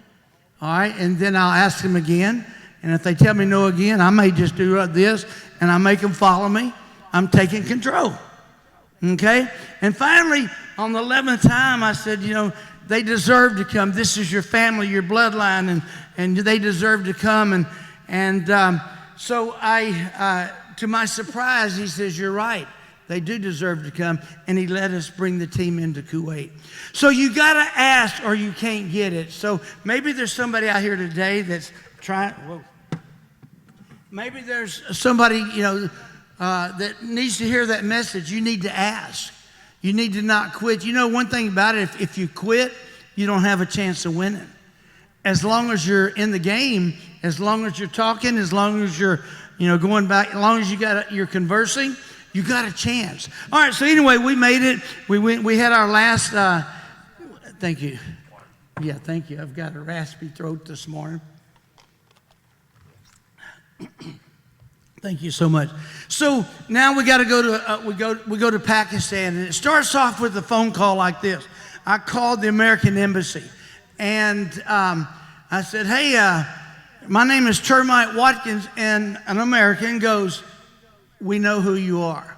all right? And then I'll ask them again, and if they tell me no again, I may just do this, and I make them follow me. I'm taking control, okay? And finally, on the 11th time, I said, they deserve to come. This is your family, your bloodline, and they deserve to come. So to my surprise, he says, you're right. They do deserve to come. And he let us bring the team into Kuwait. So you got to ask or you can't get it. So maybe there's somebody out here today that's trying. Whoa. Maybe there's somebody, that needs to hear that message. You need to ask. You need to not quit. One thing about it, if you quit, you don't have a chance of winning. As long as you're in the game, as long as you're talking, as long as you're, going back, as long as you're conversing, you got a chance. All right, so anyway, we made it. We had our last, thank you. Yeah, thank you. I've got a raspy throat this morning. Thank you so much. So now we got to go to we go to Pakistan, and it starts off with a phone call like this. I called the American embassy, and I said, "Hey, my name is Termite Watkins," and an American goes, "We know who you are."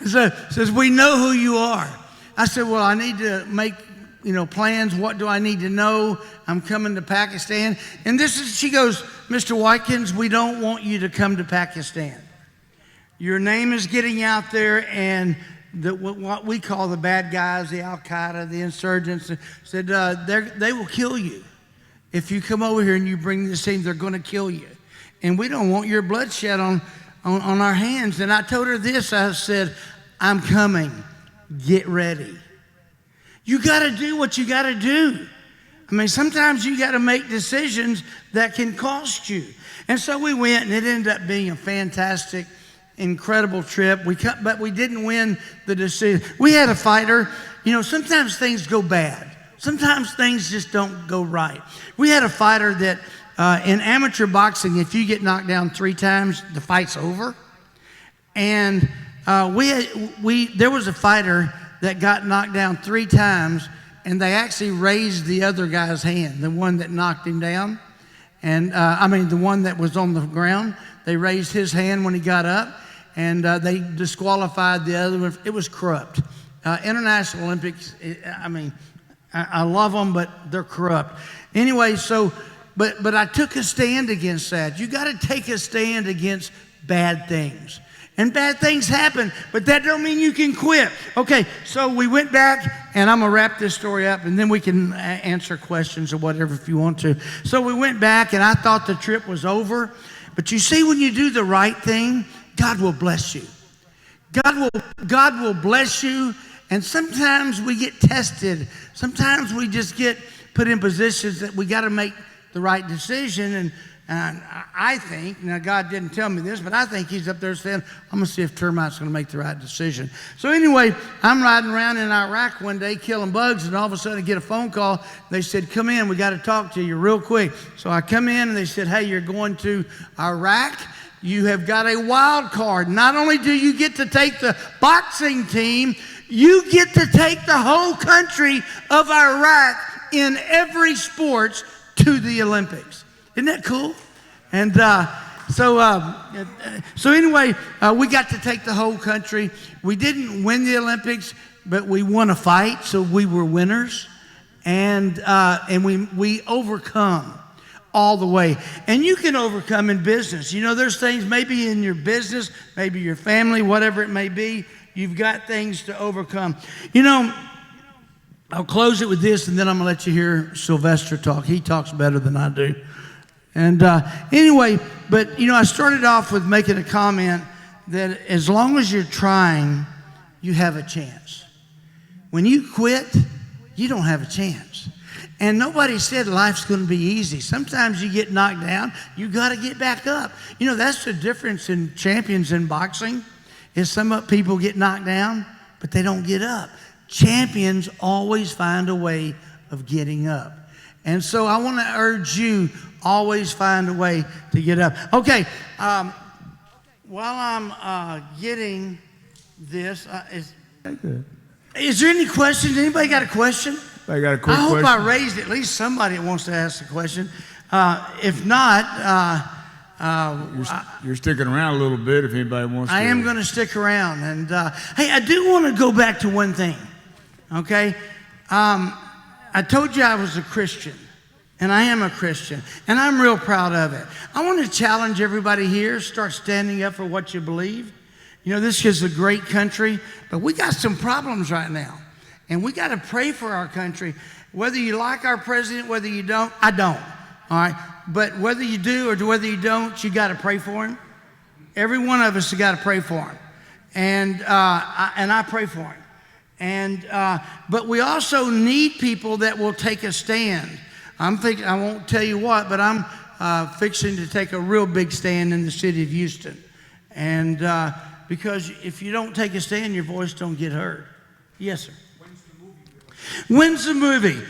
So says, "We know who you are." I said, "Well, I need to make plans. What do I need to know? I'm coming to Pakistan." And she goes, "Mr. Watkins, we don't want you to come to Pakistan. Your name is getting out there, and what we call the bad guys, the Al-Qaeda, the insurgents, said they will kill you. If you come over here and you bring this team, they're going to kill you. And we don't want your bloodshed on our hands." And I told her this. I said, "I'm coming. Get ready." You got to do what you got to do. I mean, sometimes you got to make decisions that can cost you. And so we went, and it ended up being a fantastic, incredible trip. But we didn't win the decision. We had a fighter. Sometimes things go bad. Sometimes things just don't go right. We had a fighter that in amateur boxing, if you get knocked down 3 times, the fight's over. And there was a fighter that got knocked down 3 times, and they actually raised the other guy's hand, the one that knocked him down. And the one that was on the ground. They raised his hand when he got up, and they disqualified the other one. It was corrupt. International Olympics, I love them, but they're corrupt. Anyway, but I took a stand against that. You got to take a stand against bad things. And bad things happen, but that don't mean you can quit. Okay, so we went back, and I'm going to wrap this story up, and then we can answer questions or whatever if you want to. So we went back, and I thought the trip was over. But you see, when you do the right thing, God will bless you. God will bless you, and sometimes we get tested. Sometimes we just get put in positions that we got to make the right decision. And I think, now God didn't tell me this, but I think he's up there saying, "I'm going to see if Termite's going to make the right decision." So anyway, I'm riding around in Iraq one day killing bugs, and all of a sudden I get a phone call. They said, "Come in, we got to talk to you real quick." So I come in, and they said, "Hey, you're going to Iraq. You have got a wild card. Not only do you get to take the boxing team, you get to take the whole country of Iraq in every sports to the Olympics." Isn't that cool? And so anyway, we got to take the whole country. We didn't win the Olympics, but we won a fight, so we were winners. And we overcome all the way. And you can overcome in business. There's things maybe in your business, maybe your family, whatever it may be, you've got things to overcome. I'll close it with this, and then I'm going to let you hear Sylvester talk. He talks better than I do. And anyway, but I started off with making a comment that as long as you're trying, you have a chance. When you quit, you don't have a chance. And nobody said life's going to be easy. Sometimes you get knocked down, you got to get back up. That's the difference in champions in boxing, is some people get knocked down, but they don't get up. Champions always find a way of getting up. And so I want to urge you, always find a way to get up. Okay, while I'm getting this, is there any questions? Anybody got a question? I got a quick question. I hope I raised at least somebody that wants to ask a question. If not, you're sticking around a little bit if anybody wants to. I am going to stick around. And hey, I do want to go back to one thing, okay? I told you I was a Christian, and I am a Christian, and I'm real proud of it. I want to challenge everybody here, start standing up for what you believe. This is a great country, but we got some problems right now, and we got to pray for our country. Whether you like our president, whether you don't, I don't, all right? But whether you do or whether you don't, you got to pray for him. Every one of us has got to pray for him, and I pray for him. But we also need people that will take a stand. I won't tell you what, but I'm fixing to take a real big stand in the city of Houston. And because if you don't take a stand, your voice don't get heard. Yes, sir. When's the movie?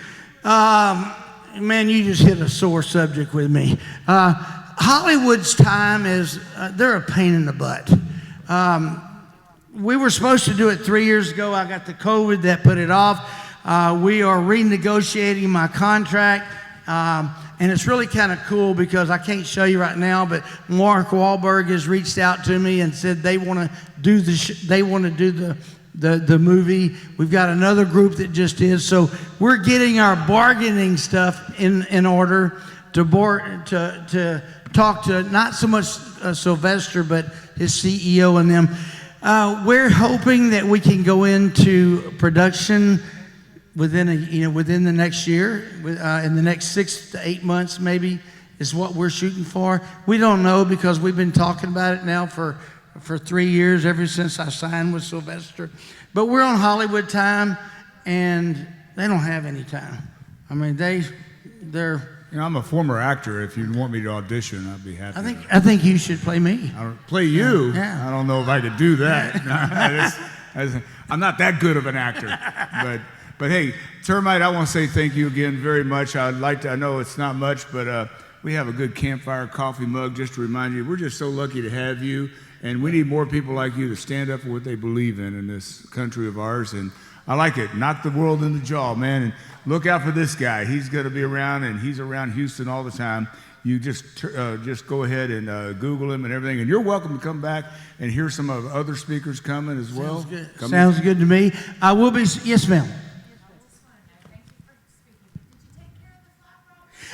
man, you just hit a sore subject with me. Hollywood's time is, they're a pain in the butt. We were supposed to do it 3 years ago. I got the COVID that put it off. We are renegotiating my contract. And it's really kind of cool because I can't show you right now, but Mark Wahlberg has reached out to me and said they want to do the movie. We've got another group that just is. So we're getting our bargaining stuff in order to talk to not so much Sylvester, but his CEO and them. We're hoping that we can go into production within the next year, in the next 6 to 8 months, maybe is what we're shooting for. We don't know because we've been talking about it now for 3 years, ever since I signed with Sylvester. But we're on Hollywood time, and they don't have any time. I mean, they're. I'm a former actor. If you want me to audition, I'd be happy. I think you should play me. Play you? Yeah. I don't know if I could do that. I'm not that good of an actor, But hey, Termite, I want to say thank you again very much. I know it's not much, but we have a good campfire coffee mug just to remind you. We're just so lucky to have you, and we need more people like you to stand up for what they believe in this country of ours. And I like it. Knock the world in the jaw, man. And look out for this guy. He's going to be around, and he's around Houston all the time. You just go ahead and Google him and everything. And you're welcome to come back and hear some of the other speakers coming as well. Sounds good. Sounds good to me. I will be. Yes, ma'am.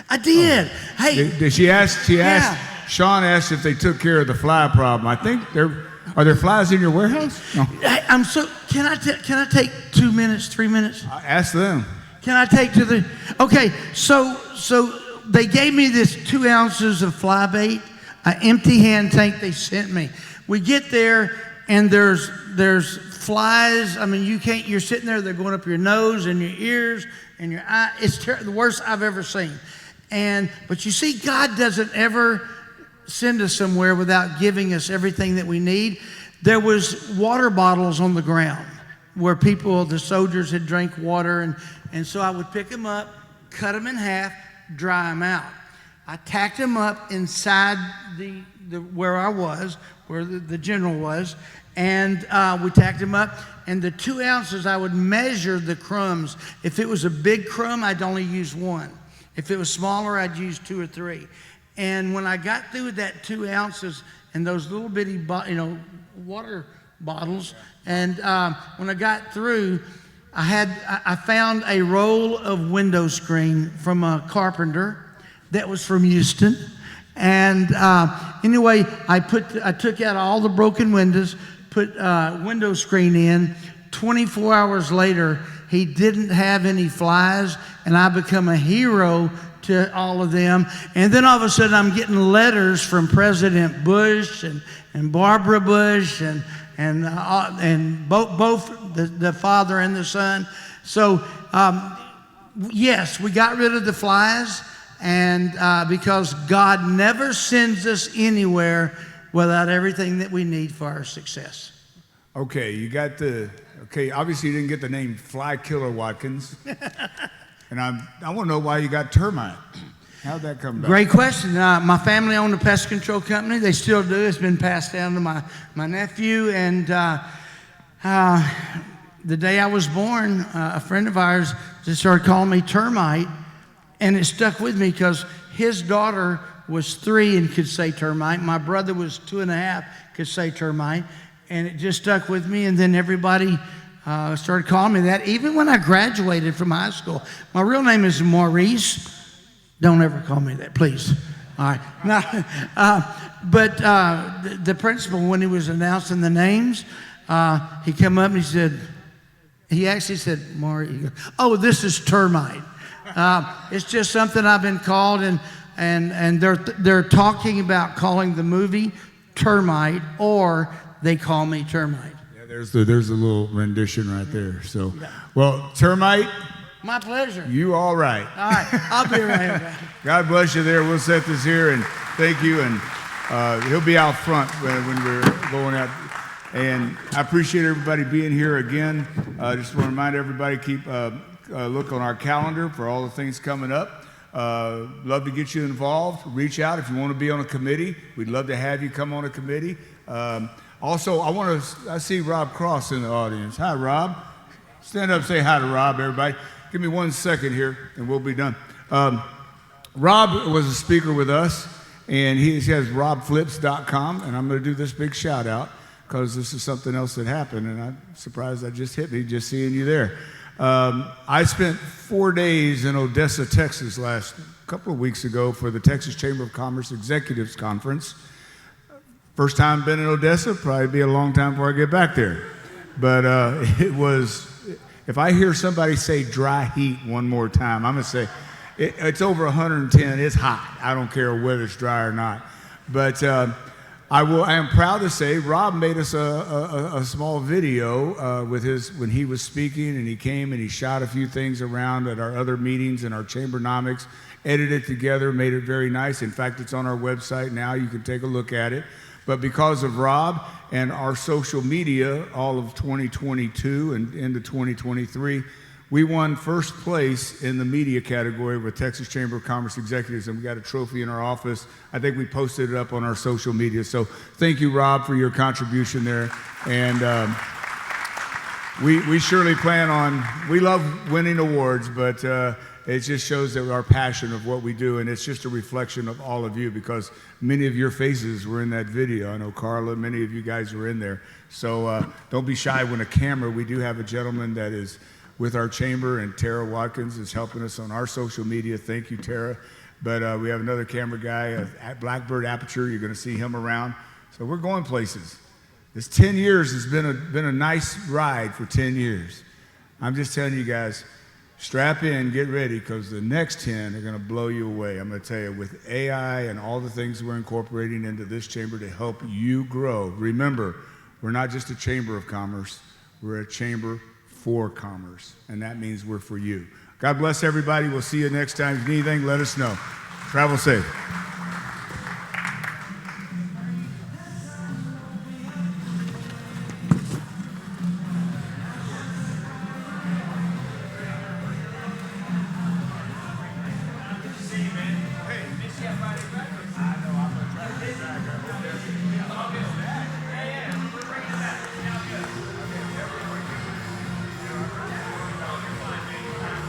I did. Hey. Did she ask? She asked. Yeah. Sean asked if they took care of the fly problem. I think are there flies in your warehouse? No. I'm so. Can I take 2 minutes, 3 minutes? Ask them. Can I take to the? Okay. So they gave me this 2 ounces of fly bait, an empty hand tank they sent me. We get there and there's flies. I mean, you can't. You're sitting there. They're going up your nose and your ears and your eye. It's the worst I've ever seen. But you see, God doesn't ever send us somewhere without giving us everything that we need. There was water bottles on the ground where the soldiers had drank water, and so I would pick them up, cut them in half, dry them out. I tacked them up inside where I was, where the general was, and we tacked them up. And the 2 ounces, I would measure the crumbs. If it was a big crumb, I'd only use 1. If it was smaller, I'd use 2 or 3. And when I got through with that 2 ounces and those little bitty, water bottles, and when I got through, I found a roll of window screen from a carpenter that was from Houston. And anyway, I took out all the broken windows, put window screen in. 24 hours later, he didn't have any flies, and I become a hero to all of them. And then all of a sudden, I'm getting letters from President Bush and Barbara Bush and both the father and the son. So yes, we got rid of the flies, and because God never sends us anywhere without everything that we need for our success. Okay, obviously you didn't get the name Fly Killer Watkins. And I want to know why you got Termite. How'd that come about? Great question. My family owned a pest control company. They still do. It's been passed down to my nephew. And the day I was born, a friend of ours just started calling me Termite. And it stuck with me because his daughter was 3 and could say termite. My brother was 2.5, could say termite. And it just stuck with me. And then everybody started calling me that, even when I graduated from high school. My real name is Maurice. Don't ever call me that, please. All right. But the principal, when he was announcing the names, he came up and he actually said, Maurice, oh, this is Termite. It's just something I've been called, and they're talking about calling the movie Termite, or they call me Termite. Yeah, there's a little rendition right there. So, well, Termite. My pleasure. You all right. All right, I'll be right back. God bless you there. We'll set this here, and thank you. And he'll be out front when we're going out. And I appreciate everybody being here again. Just want to remind everybody, keep a look on our calendar for all the things coming up. Love to get you involved. Reach out if you want to be on a committee. We'd love to have you come on a committee. Also, I see Rob Cross in the audience. Hi, Rob. Stand up, say hi to Rob, everybody. Give me 1 second here, and we'll be done. Rob was a speaker with us, and he has robflips.com, and I'm going to do this big shout out because this is something else that happened, and I'm surprised that just hit me just seeing you there. I spent 4 days in Odessa, Texas last couple of weeks ago for the Texas Chamber of Commerce Executives Conference. First time been in Odessa, probably be a long time before I get back there. But it was, if I hear somebody say dry heat one more time, I'm going to say, it's over 110, it's hot. I don't care whether it's dry or not. But I am proud to say Rob made us a small video when he was speaking, and he came and he shot a few things around at our other meetings and our Chambernomics, edited it together, made it very nice. In fact, it's on our website now. You can take a look at it. But because of Rob and our social media, all of 2022 and into 2023, we won first place in the media category with Texas Chamber of Commerce Executives, and we got a trophy in our office. I think we posted it up on our social media. So thank you, Rob, for your contribution there. And we surely plan on, we love winning awards, but it just shows that our passion of what we do, and it's just a reflection of all of you because many of your faces were in that video. I know Carla, many of you guys were in there. So don't be shy when a camera, we do have a gentleman that is with our chamber, and Tara Watkins is helping us on our social media. Thank you, Tara. But we have another camera guy at Blackbird Aperture. You're going to see him around. So we're going places. This 10 years has been a nice ride for 10 years. I'm just telling you guys, strap in, get ready, because the next 10 are going to blow you away. I'm going to tell you, with AI and all the things we're incorporating into this chamber to help you grow. Remember, we're not just a chamber of commerce. We're a chamber for commerce, and that means we're for you. God bless everybody. We'll see you next time. If you need anything, let us know. Travel safe.